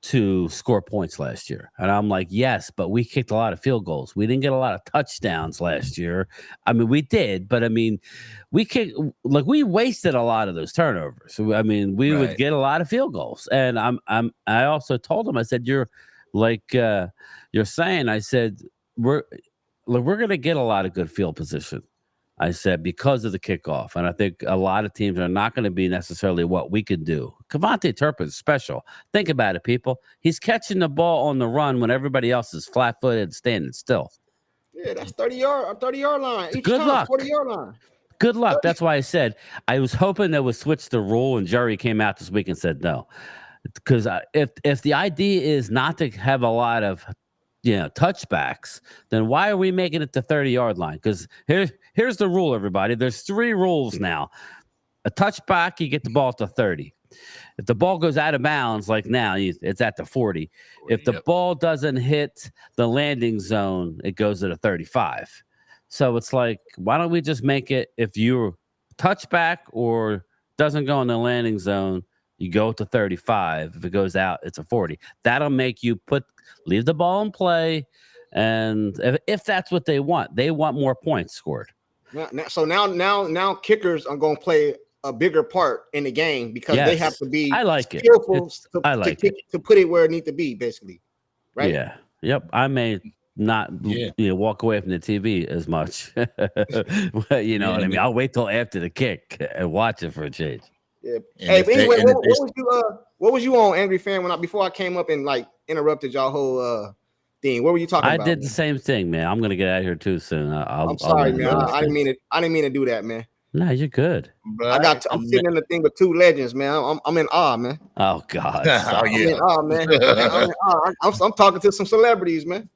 to score points last year. And I'm like, yes, but we kicked a lot of field goals. We didn't get a lot of touchdowns last year. I mean, we did, but I mean, we wasted a lot of those turnovers. So, I mean, we would get a lot of field goals. And I also told him, I said, you're like you're saying, I said, we're going to get a lot of good field position. I said, because of the kickoff. And I think a lot of teams are not going to be necessarily what we could do. Kavontae Turpin is special. Think about it, people. He's catching the ball on the run when everybody else is flat-footed standing still. Yeah, that's 30-yard line. Each good time, luck. 40-yard line. Good luck. That's why I said I was hoping they would switch the rule, and Jerry came out this week and said no. Because if the idea is not to have a lot of touchbacks, then why are we making it the 30-yard line? Because here's the rule, everybody. There's 3 rules now. A touchback, you get the ball to 30. If the ball goes out of bounds, like now, it's at the 40. If the ball doesn't hit the landing zone, it goes to the 35. So it's like, why don't we just make it if you're touchback or doesn't go in the landing zone, you go to 35. If it goes out, it's a 40. That'll make you leave the ball in play. And if that's what they want more points scored. Now kickers are going to play a bigger part in the game because they have to be skillful to put it where it needs to be, basically. Right? Yeah. Yep. I may not walk away from the TV as much. You know what I mean? I'll wait till after the kick and watch it for a change. Yeah. Hey, but anyway, what was you on, Angry Fan, before I came up and like interrupted y'all whole thing? What were you talking about? I did the same thing, man. I'm gonna get out of here too soon. I'm sorry, man. I didn't mean to do that, man. No, you're good. I'm sitting in the thing with 2 legends, man. I'm in awe, man. Oh God. I'm in awe, man. I'm talking to some celebrities, man.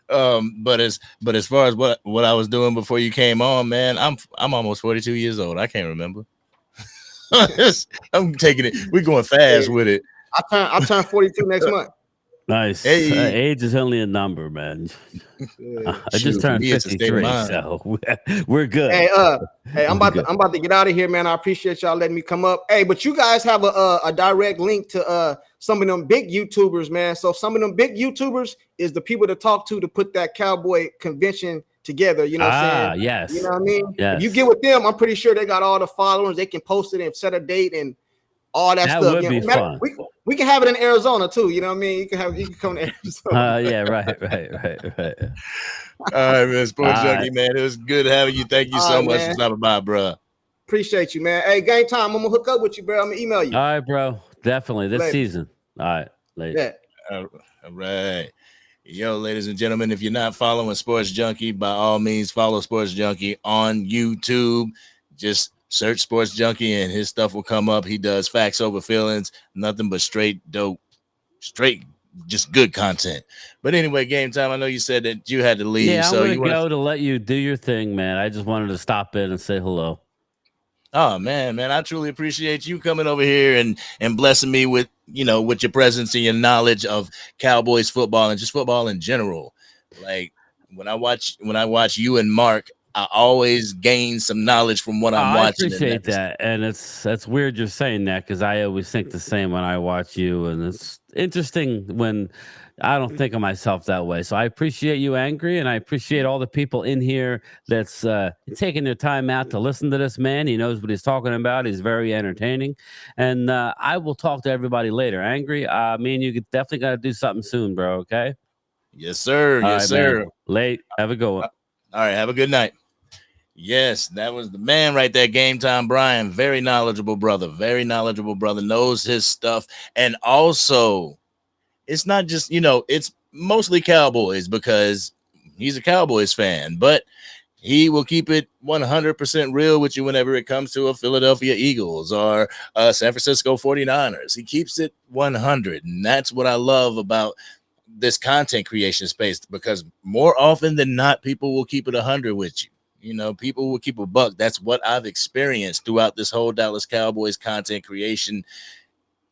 But as far as what I was doing before you came on, man, I'm almost 42 years old. I can't remember. I'm taking it. We're going fast with it. I turn 42 next month. Nice. Hey. Age is only a number, man. I just turned 53, so we're good. Hey, I'm about to get out of here, man. I appreciate y'all letting me come up. Hey, but you guys have a direct link to some of them big YouTubers, man. So some of them big YouTubers is the people to talk to put that cowboy convention together. You know what I'm saying? Yes. You know what I mean? Yes. If you get with them, I'm pretty sure they got all the followers. They can post it and set a date and all that stuff. Would be fun. We can have it in Arizona too. You know what I mean? You can come to Arizona. Yeah, right. All right, man. Sports Junkie, man. It was good having you. Thank you so much for stopping by, bro. Appreciate you, man. Hey, game time. I'm gonna hook up with you, bro. I'm gonna email you. All right, bro. Definitely this season. All right, later. Yeah. All right. Yo, ladies and gentlemen, if you're not following Sports Junkie, by all means, follow Sports Junkie on YouTube. Just search Sports Junkie and his stuff will come up. He does facts over feelings, nothing but straight dope. straight, just good content. But anyway, game time. I know you said that you had to leave, Yeah, I'm so gonna you want go to let you do your thing, man. I just wanted to stop in and say hello. Oh man, I truly appreciate you coming over here and blessing me with with your presence and your knowledge of Cowboys football and just football in general. Like when I watch you and Mark, I always gain some knowledge from what I'm I watching, and appreciate that, and that's weird you're saying that because I always think the same when I watch you, and it's interesting when I don't think of myself that way. So I appreciate you, Angry, and I appreciate all the people in here that's taking their time out to listen to this man. He knows what he's talking about. He's very entertaining, and I will talk to everybody later. Angry, me and you definitely got to do something soon, bro. Okay. Yes, sir. All Yes, right, man. sir. Late. Have a good one. All right, have a good night. Yes, that was the man right there, Game Time Brian. Very knowledgeable brother. Very knowledgeable brother. Knows his stuff. And also, it's not just, it's mostly Cowboys because he's a Cowboys fan, but he will keep it 100% real with you whenever it comes to a Philadelphia Eagles or San Francisco 49ers. He keeps it 100. And that's what I love about this content creation space, because more often than not, people will keep it 100 with you. People will keep a buck. That's what I've experienced throughout this whole Dallas Cowboys content creation,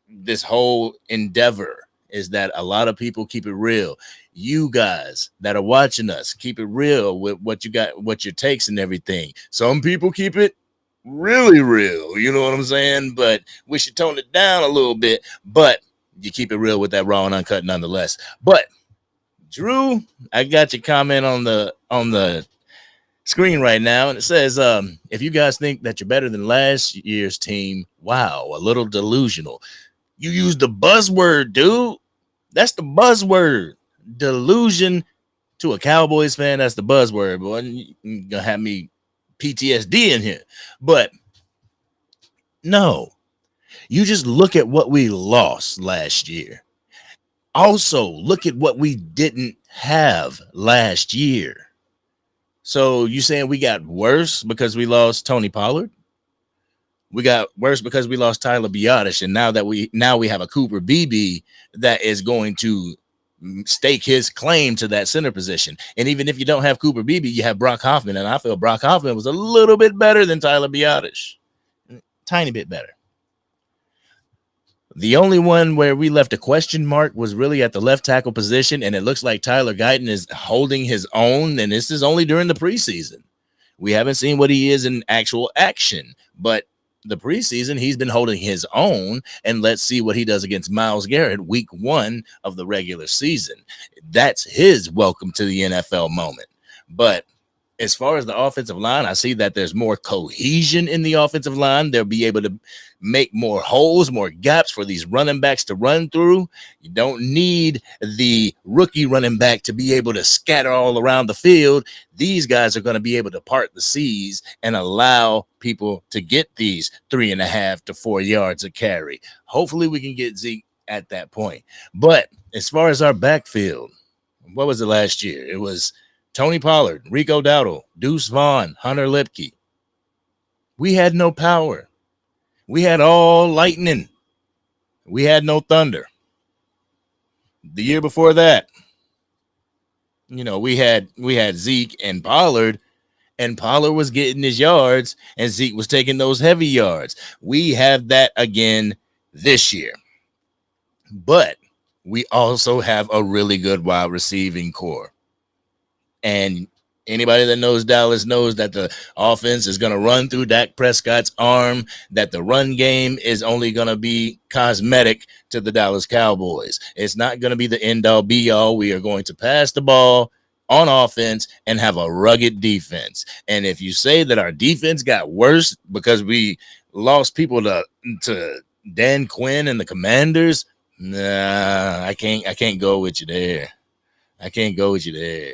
this whole endeavor, is that a lot of people keep it real. You guys that are watching us, keep it real with what you got, what your takes and everything. Some people keep it really real, you know what I'm saying? But we should tone it down a little bit, but you keep it real with that raw and uncut nonetheless. But Drew, I got your comment on the screen right now, and it says, if you guys think that you're better than last year's team, wow, a little delusional. You used the buzzword, dude. That's the buzzword. Delusion to a Cowboys fan. That's the buzzword, boy. You're gonna have me PTSD in here. But no, you just look at what we lost last year. Also, look at what we didn't have last year. So you saying we got worse because we lost Tony Pollard? We got worse because we lost Tyler Biadasz, and now we have a Cooper Beebe that is going to stake his claim to that center position. And even if you don't have Cooper Beebe, you have Brock Hoffman, and I feel Brock Hoffman was a little bit better than Tyler Biadasz, tiny bit better. The only one where we left a question mark was really at the left tackle position, and it looks like Tyler Guyton is holding his own, and this is only during the preseason. We haven't seen what he is in actual action, but the preseason, he's been holding his own, and let's see what he does against Myles Garrett week 1 of the regular season. That's his welcome to the NFL moment. But as far as the offensive line, I see that there's more cohesion in the offensive line. They'll be able to make more holes, more gaps for these running backs to run through. You don't need the rookie running back to be able to scatter all around the field. These guys are going to be able to part the seas and allow people to get these 3.5 to 4 yards of carry. Hopefully we can get Zeke at that point. But as far as our backfield, what was it last year? It was Tony Pollard, Rico Dowdle, Deuce Vaughn, Hunter Lipke. We had no power. We had all lightning. We had no thunder. The year before that, we had Zeke and Pollard was getting his yards, and Zeke was taking those heavy yards. We have that again this year. But we also have a really good wide receiving core. And anybody that knows Dallas knows that the offense is going to run through Dak Prescott's arm, that the run game is only going to be cosmetic to the Dallas Cowboys. It's not going to be the end-all, be-all. We are going to pass the ball on offense and have a rugged defense. And if you say that our defense got worse because we lost people to Dan Quinn and the Commanders, nah, I can't go with you there. I can't go with you there.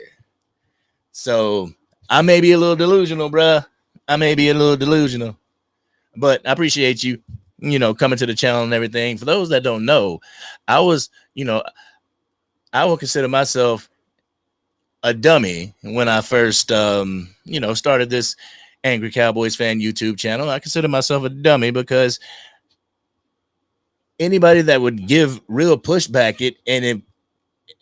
So I may be a little delusional, bruh. I may be a little delusional, but I appreciate you, coming to the channel and everything. For those that don't know, I would consider myself a dummy when I first, started this Angry Cowboys Fan YouTube channel. I consider myself a dummy because anybody that would give real pushback,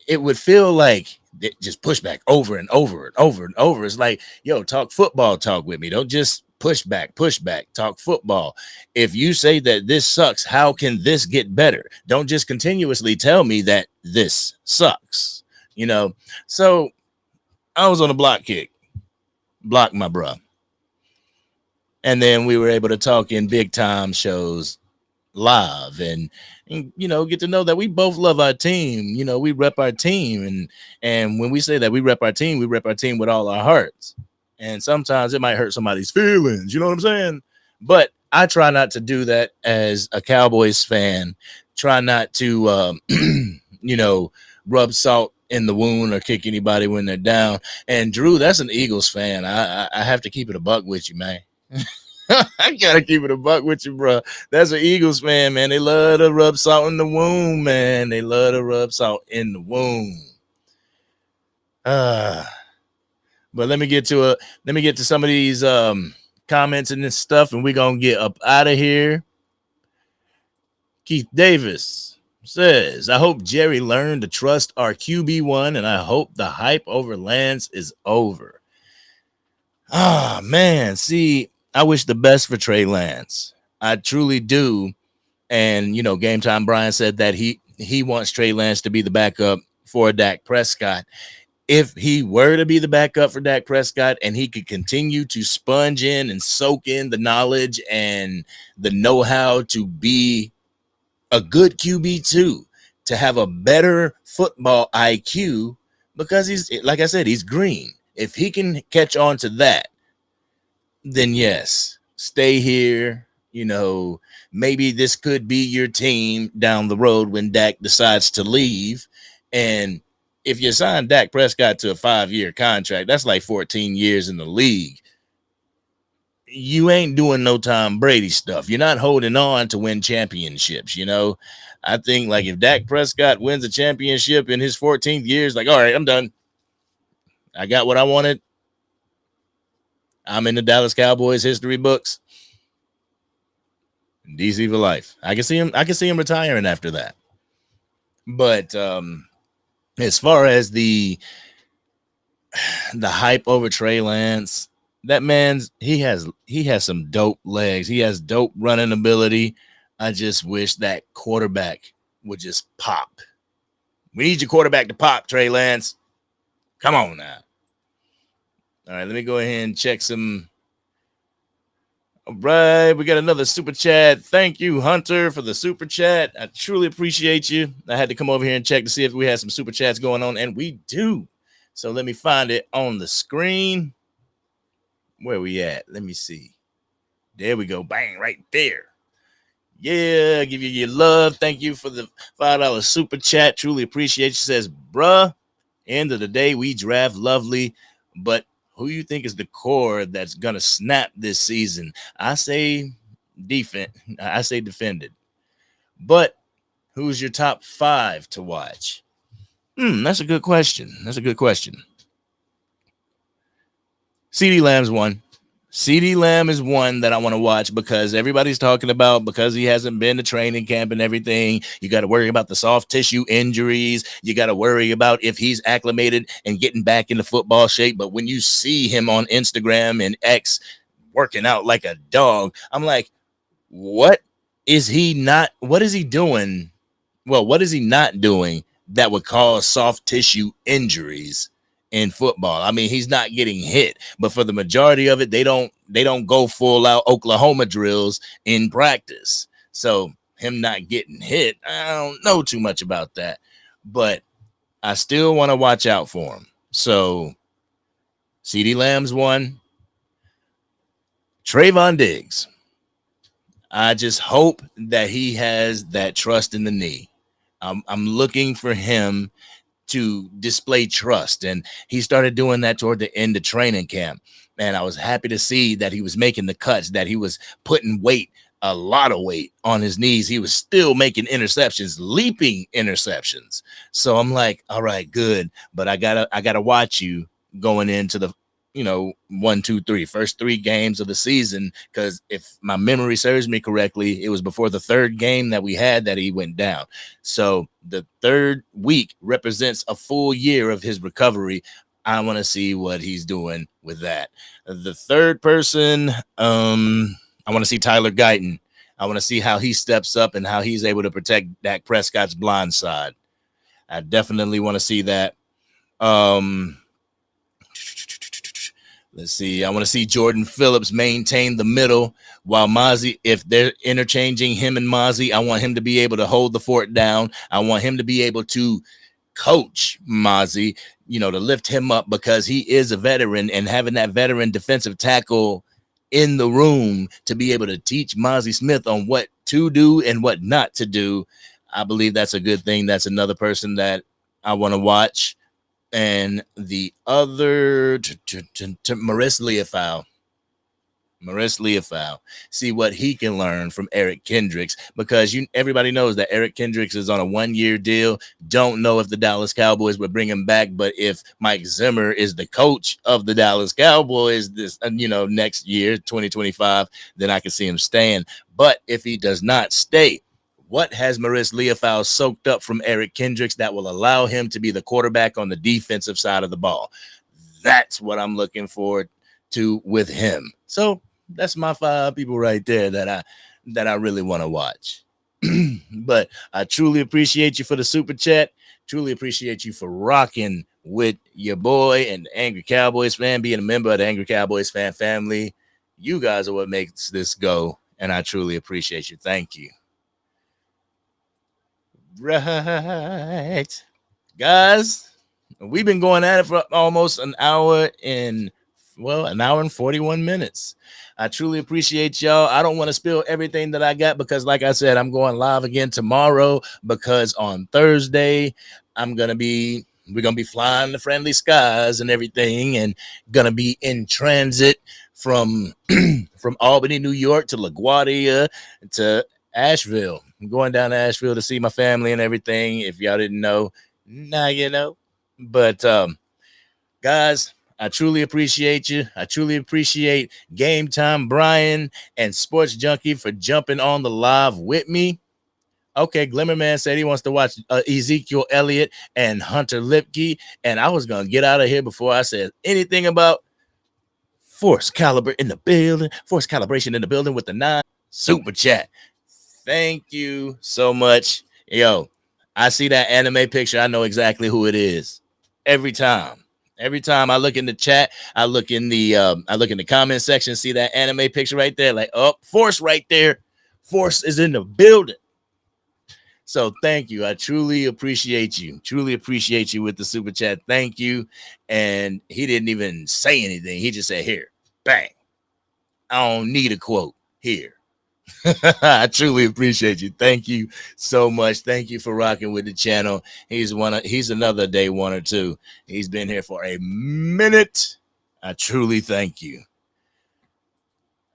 it would feel like just pushback over and over and over and over. It's like, yo, talk football talk with me. Don't just push back, talk football. If you say that this sucks, how can this get better? Don't just continuously tell me that this sucks, you know? So I was on a block kick, block my bro. And then we were able to talk in big time shows live and you know, get to know that we both love our team. You know, we rep our team, and when we say that we rep our team with all our hearts. And sometimes it might hurt somebody's feelings, you know what I'm saying? But I try not to do that as a Cowboys fan. Try not to you know, rub salt in the wound or kick anybody when they're down. And Drew, that's an Eagles fan. I have to keep it a buck with you, man. I gotta keep it a buck with you, bro. That's an Eagles fan, man. They love to rub salt in the wound, man. They love to rub salt in the wound. But let me get to some of these comments and this stuff, and we're gonna get up out of here. Keith Davis says, I hope Jerry learned to trust our QB1, and I hope the hype over Lance is over. Man, see, I wish the best for Trey Lance. I truly do. And, you know, Game Time Brian said that he wants Trey Lance to be the backup for Dak Prescott. If he were to be the backup for Dak Prescott and he could continue to sponge in and soak in the knowledge and the know-how to be a good QB2, to have a better football IQ, because he's, like I said, he's green. If he can catch on to that, then yes, stay here. You know, maybe this could be your team down the road when Dak decides to leave. And if you sign Dak Prescott to a 5-year contract, that's like 14 years in the league. You ain't doing no Tom Brady stuff. You're not holding on to win championships, you know. I think, like, if Dak Prescott wins a championship in his 14th year, it's like, all right, I'm done. I got what I wanted. I'm in the Dallas Cowboys history books. DC for life. I can see him retiring after that. But as far as the hype over Trey Lance, that man's he has some dope legs. He has dope running ability. I just wish that quarterback would just pop. We need your quarterback to pop, Trey Lance. Come on now. All right, let me go ahead and check some. All right, we got another super chat. Thank you, Hunter, for the super chat. I truly appreciate you. I had to come over here and check to see if we had some super chats going on, and we do. So let me find it on the screen. Where we at? Let me see. There we go. Bang, right there. Yeah, give you your love. Thank you for the $5 super chat. Truly appreciate you. Says, bruh, end of the day, we draft lovely, but who you think is the core that's going to snap this season? I say defended. But who's your top 5 to watch? That's a good question. CeeDee Lamb's one. CeeDee Lamb is one that I want to watch because everybody's talking about, because he hasn't been to training camp and everything. You got to worry about the soft tissue injuries. You got to worry about if he's acclimated and getting back into football shape. But when you see him on Instagram and X working out like a dog, I'm like, what is he doing? Well, what is he not doing that would cause soft tissue injuries in football? I mean, he's not getting hit, but for the majority of it, they don't go full out Oklahoma drills in practice. So him not getting hit, I don't know too much about that, but I still want to watch out for him. So CeeDee Lamb's one. Trayvon Diggs, I just hope that he has that trust in the knee. I'm looking for him to display trust, and he started doing that toward the end of training camp. And I was happy to see that he was making the cuts, that he was putting weight, a lot of weight on his knees. He was still making interceptions, leaping interceptions. So I'm like, all right, good. But I gotta watch you going into 1, 2, 3, first 3 games of the season. Because if my memory serves me correctly, it was before the third game that we had that he went down. So the third week represents a full year of his recovery. I want to see what he's doing with that. The third person, I want to see Tyler Guyton. I want to see how he steps up and how he's able to protect Dak Prescott's blind side. I definitely want to see that. Let's see. I want to see Jordan Phillips maintain the middle while Mozzie, if they're interchanging him and Mozzie, I want him to be able to hold the fort down. I want him to be able to coach Mozzie, to lift him up, because he is a veteran, and having that veteran defensive tackle in the room to be able to teach Mozzie Smith on what to do and what not to do, I believe that's a good thing. That's another person that I want to watch. And the other, Maurice Leofau, see what he can learn from Eric Kendricks, because everybody knows that Eric Kendricks is on a 1-year deal. Don't know if the Dallas Cowboys would bring him back, but if Mike Zimmer is the coach of the Dallas Cowboys this next year, 2025, then I can see him staying. But if he does not stay, what has Maurice Leofau soaked up from Eric Kendricks that will allow him to be the quarterback on the defensive side of the ball? That's what I'm looking forward to with him. So that's my 5 people right there that I really want to watch. But I truly appreciate you for the super chat. Truly appreciate you for rocking with your boy and Angry Cowboys Fan, being a member of the Angry Cowboys Fan family. You guys are what makes this go, and I truly appreciate you. Thank you. Right, guys, we've been going at it for almost an hour and 41 minutes. I truly appreciate y'all. I don't want to spill everything that I got, because like I said, I'm going live again tomorrow, because on Thursday we're gonna be flying the friendly skies and everything, and gonna be in transit from Albany, New York to LaGuardia to Asheville. I'm going down to Asheville to see my family and everything. If y'all didn't know, now you know. But guys, I truly appreciate you. I truly appreciate Game Time Brian and Sports Junkie for jumping on the live with me. Okay, Glimmerman said he wants to watch Ezekiel Elliott and Hunter Lipke, and I was gonna get out of here before I said anything about force calibration in the building with the 9 super chat. Thank you so much. Yo, I see that anime picture. I know exactly who it is. Every time I look in the chat, I look in the comment section, see that anime picture right there. Like, oh, Force right there. Force is in the building. So thank you. I truly appreciate you. Truly appreciate you with the super chat. Thank you. And he didn't even say anything. He just said, here, bang. I don't need a quote. Here. I truly appreciate you. Thank you so much. Thank you for rocking with the channel. He's another day one or two. He's been here for a minute. I truly thank you.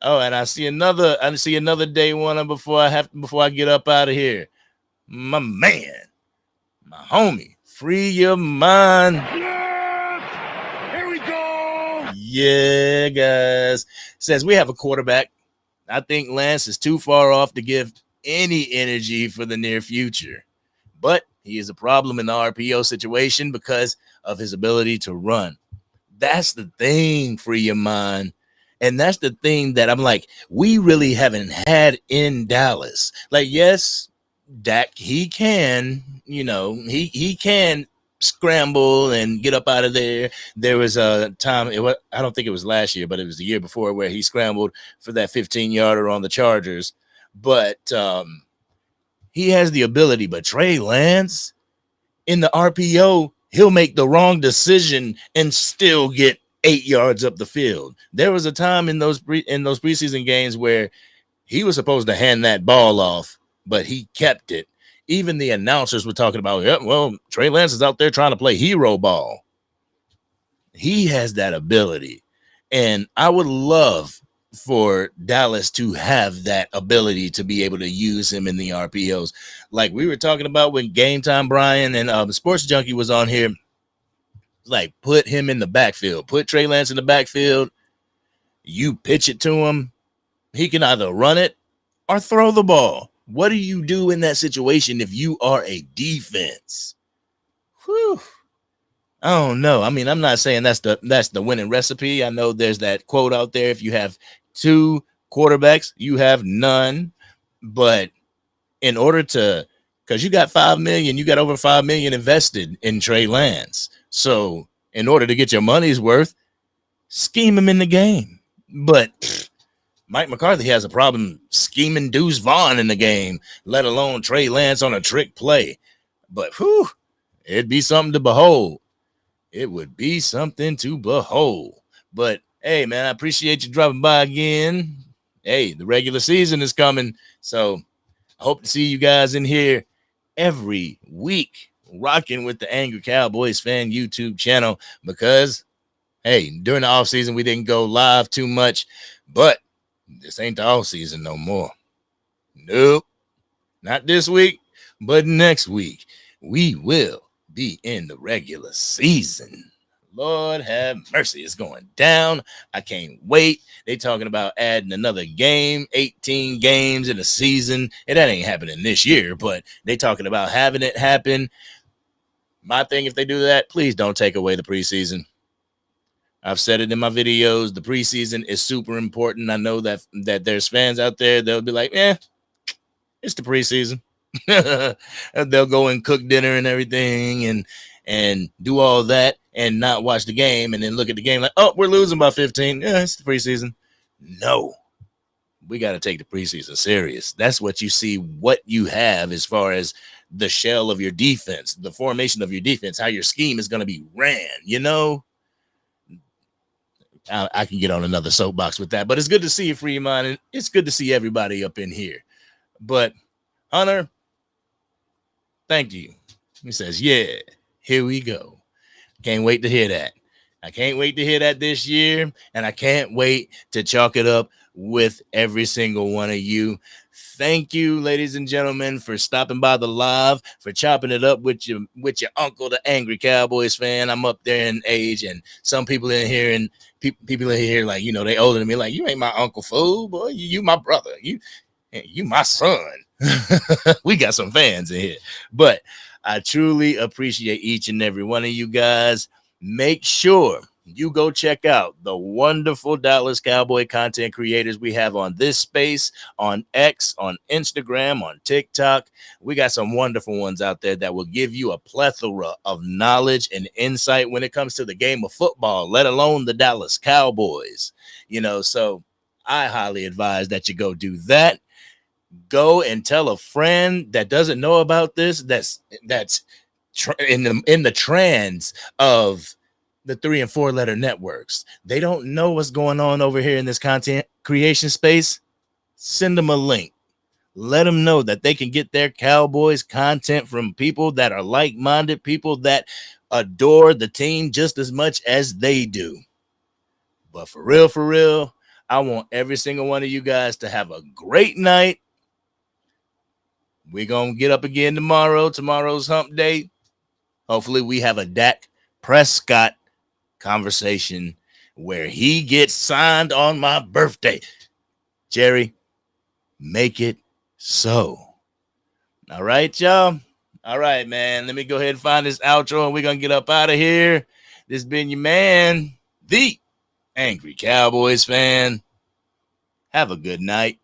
Oh, and I see another day one before I get up out of here. My man, my homie, free your mind. Here we go. Yeah, guys. Says we have a quarterback. I think Lance is too far off to give any energy for the near future, but he is a problem in the RPO situation because of his ability to run. That's the thing, free your mind. And that's the thing that I'm like, we really haven't had in Dallas. Like, yes, Dak, he can, he can scramble and get up out of there. There was a time, I don't think it was last year, but it was the year before, where he scrambled for that 15-yarder on the Chargers. But he has the ability. But Trey Lance, in the RPO, he'll make the wrong decision and still get 8 yards up the field. There was a time in those preseason games where he was supposed to hand that ball off, but he kept it. Even the announcers were talking about, Trey Lance is out there trying to play hero ball. He has that ability. And I would love for Dallas to have that ability to be able to use him in the RPOs. Like we were talking about when Game Time Brian and Sports Junkie was on here. Like, put him in the backfield. Put Trey Lance in the backfield. You pitch it to him. He can either run it or throw the ball. What do you do in that situation if you are a defense? Whew. I don't know. I mean, I'm not saying that's the winning recipe. I know there's that quote out there. If you have 2 quarterbacks, you have none. But in order to, because you got $5 million, you got over $5 million invested in Trey Lance. So in order to get your money's worth, scheme him in the game. But Mike McCarthy has a problem scheming Deuce Vaughn in the game, let alone Trey Lance on a trick play. But whew, it'd be something to behold. It would be something to behold. But hey, man, I appreciate you dropping by again. Hey, the regular season is coming, so I hope to see you guys in here every week, rocking with the Angry Cowboys Fan YouTube channel, because, hey, during the offseason, we didn't go live too much, but this ain't the offseason no more. Nope. Not this week, but next week, we will be in the regular season. Lord have mercy, it's going down. I can't wait. They talking about adding another game, 18 games in a season. And that ain't happening this year, but they talking about having it happen. My thing, if they do that, please don't take away the preseason. I've said it in my videos. The preseason is super important. I know that there's fans out there, they'll be like, it's the preseason. They'll go and cook dinner and everything and do all that and not watch the game and then look at the game like, oh, we're losing by 15. Yeah, it's the preseason. No, we got to take the preseason serious. That's what you see, what you have as far as the shell of your defense, the formation of your defense, how your scheme is going to be ran, you know? I can get on another soapbox with that, but it's good to see you, Fremont, and it's good to see everybody up in here. But Hunter, thank you. He says, yeah, here we go. Can't wait to hear that. I can't wait to hear that this year, and I can't wait to chalk it up with every single one of you. Thank you, ladies and gentlemen, for stopping by the live, for chopping it up with your uncle, the Angry Cowboys Fan. I'm up there in age, and some people in here and people in here, like, you know, they older than me, like, you ain't my uncle, fool, boy. You my brother. You my son. We got some fans in here, but I truly appreciate each and every one of you guys. Make sure you go check out the wonderful Dallas Cowboy content creators we have on this space, on X, on Instagram, on TikTok. We got some wonderful ones out there that will give you a plethora of knowledge and insight when it comes to the game of football, let alone the Dallas Cowboys. You know, so I highly advise that you go do that. Go and tell a friend that doesn't know about this, that's in the trends of the 3 and 4 letter networks. They don't know what's going on over here in this content creation space. Send them a link. Let them know that they can get their Cowboys content from people that are like-minded, people that adore the team just as much as they do. But for real, I want every single one of you guys to have a great night. We're going to get up again tomorrow. Tomorrow's hump day. Hopefully we have a Dak Prescott conversation where he gets signed on my birthday. Jerry, make it so. All right, y'all. All right, man. Let me go ahead and find this outro and we're going to get up out of here. This has been your man, the Angry Cowboys Fan. Have a good night.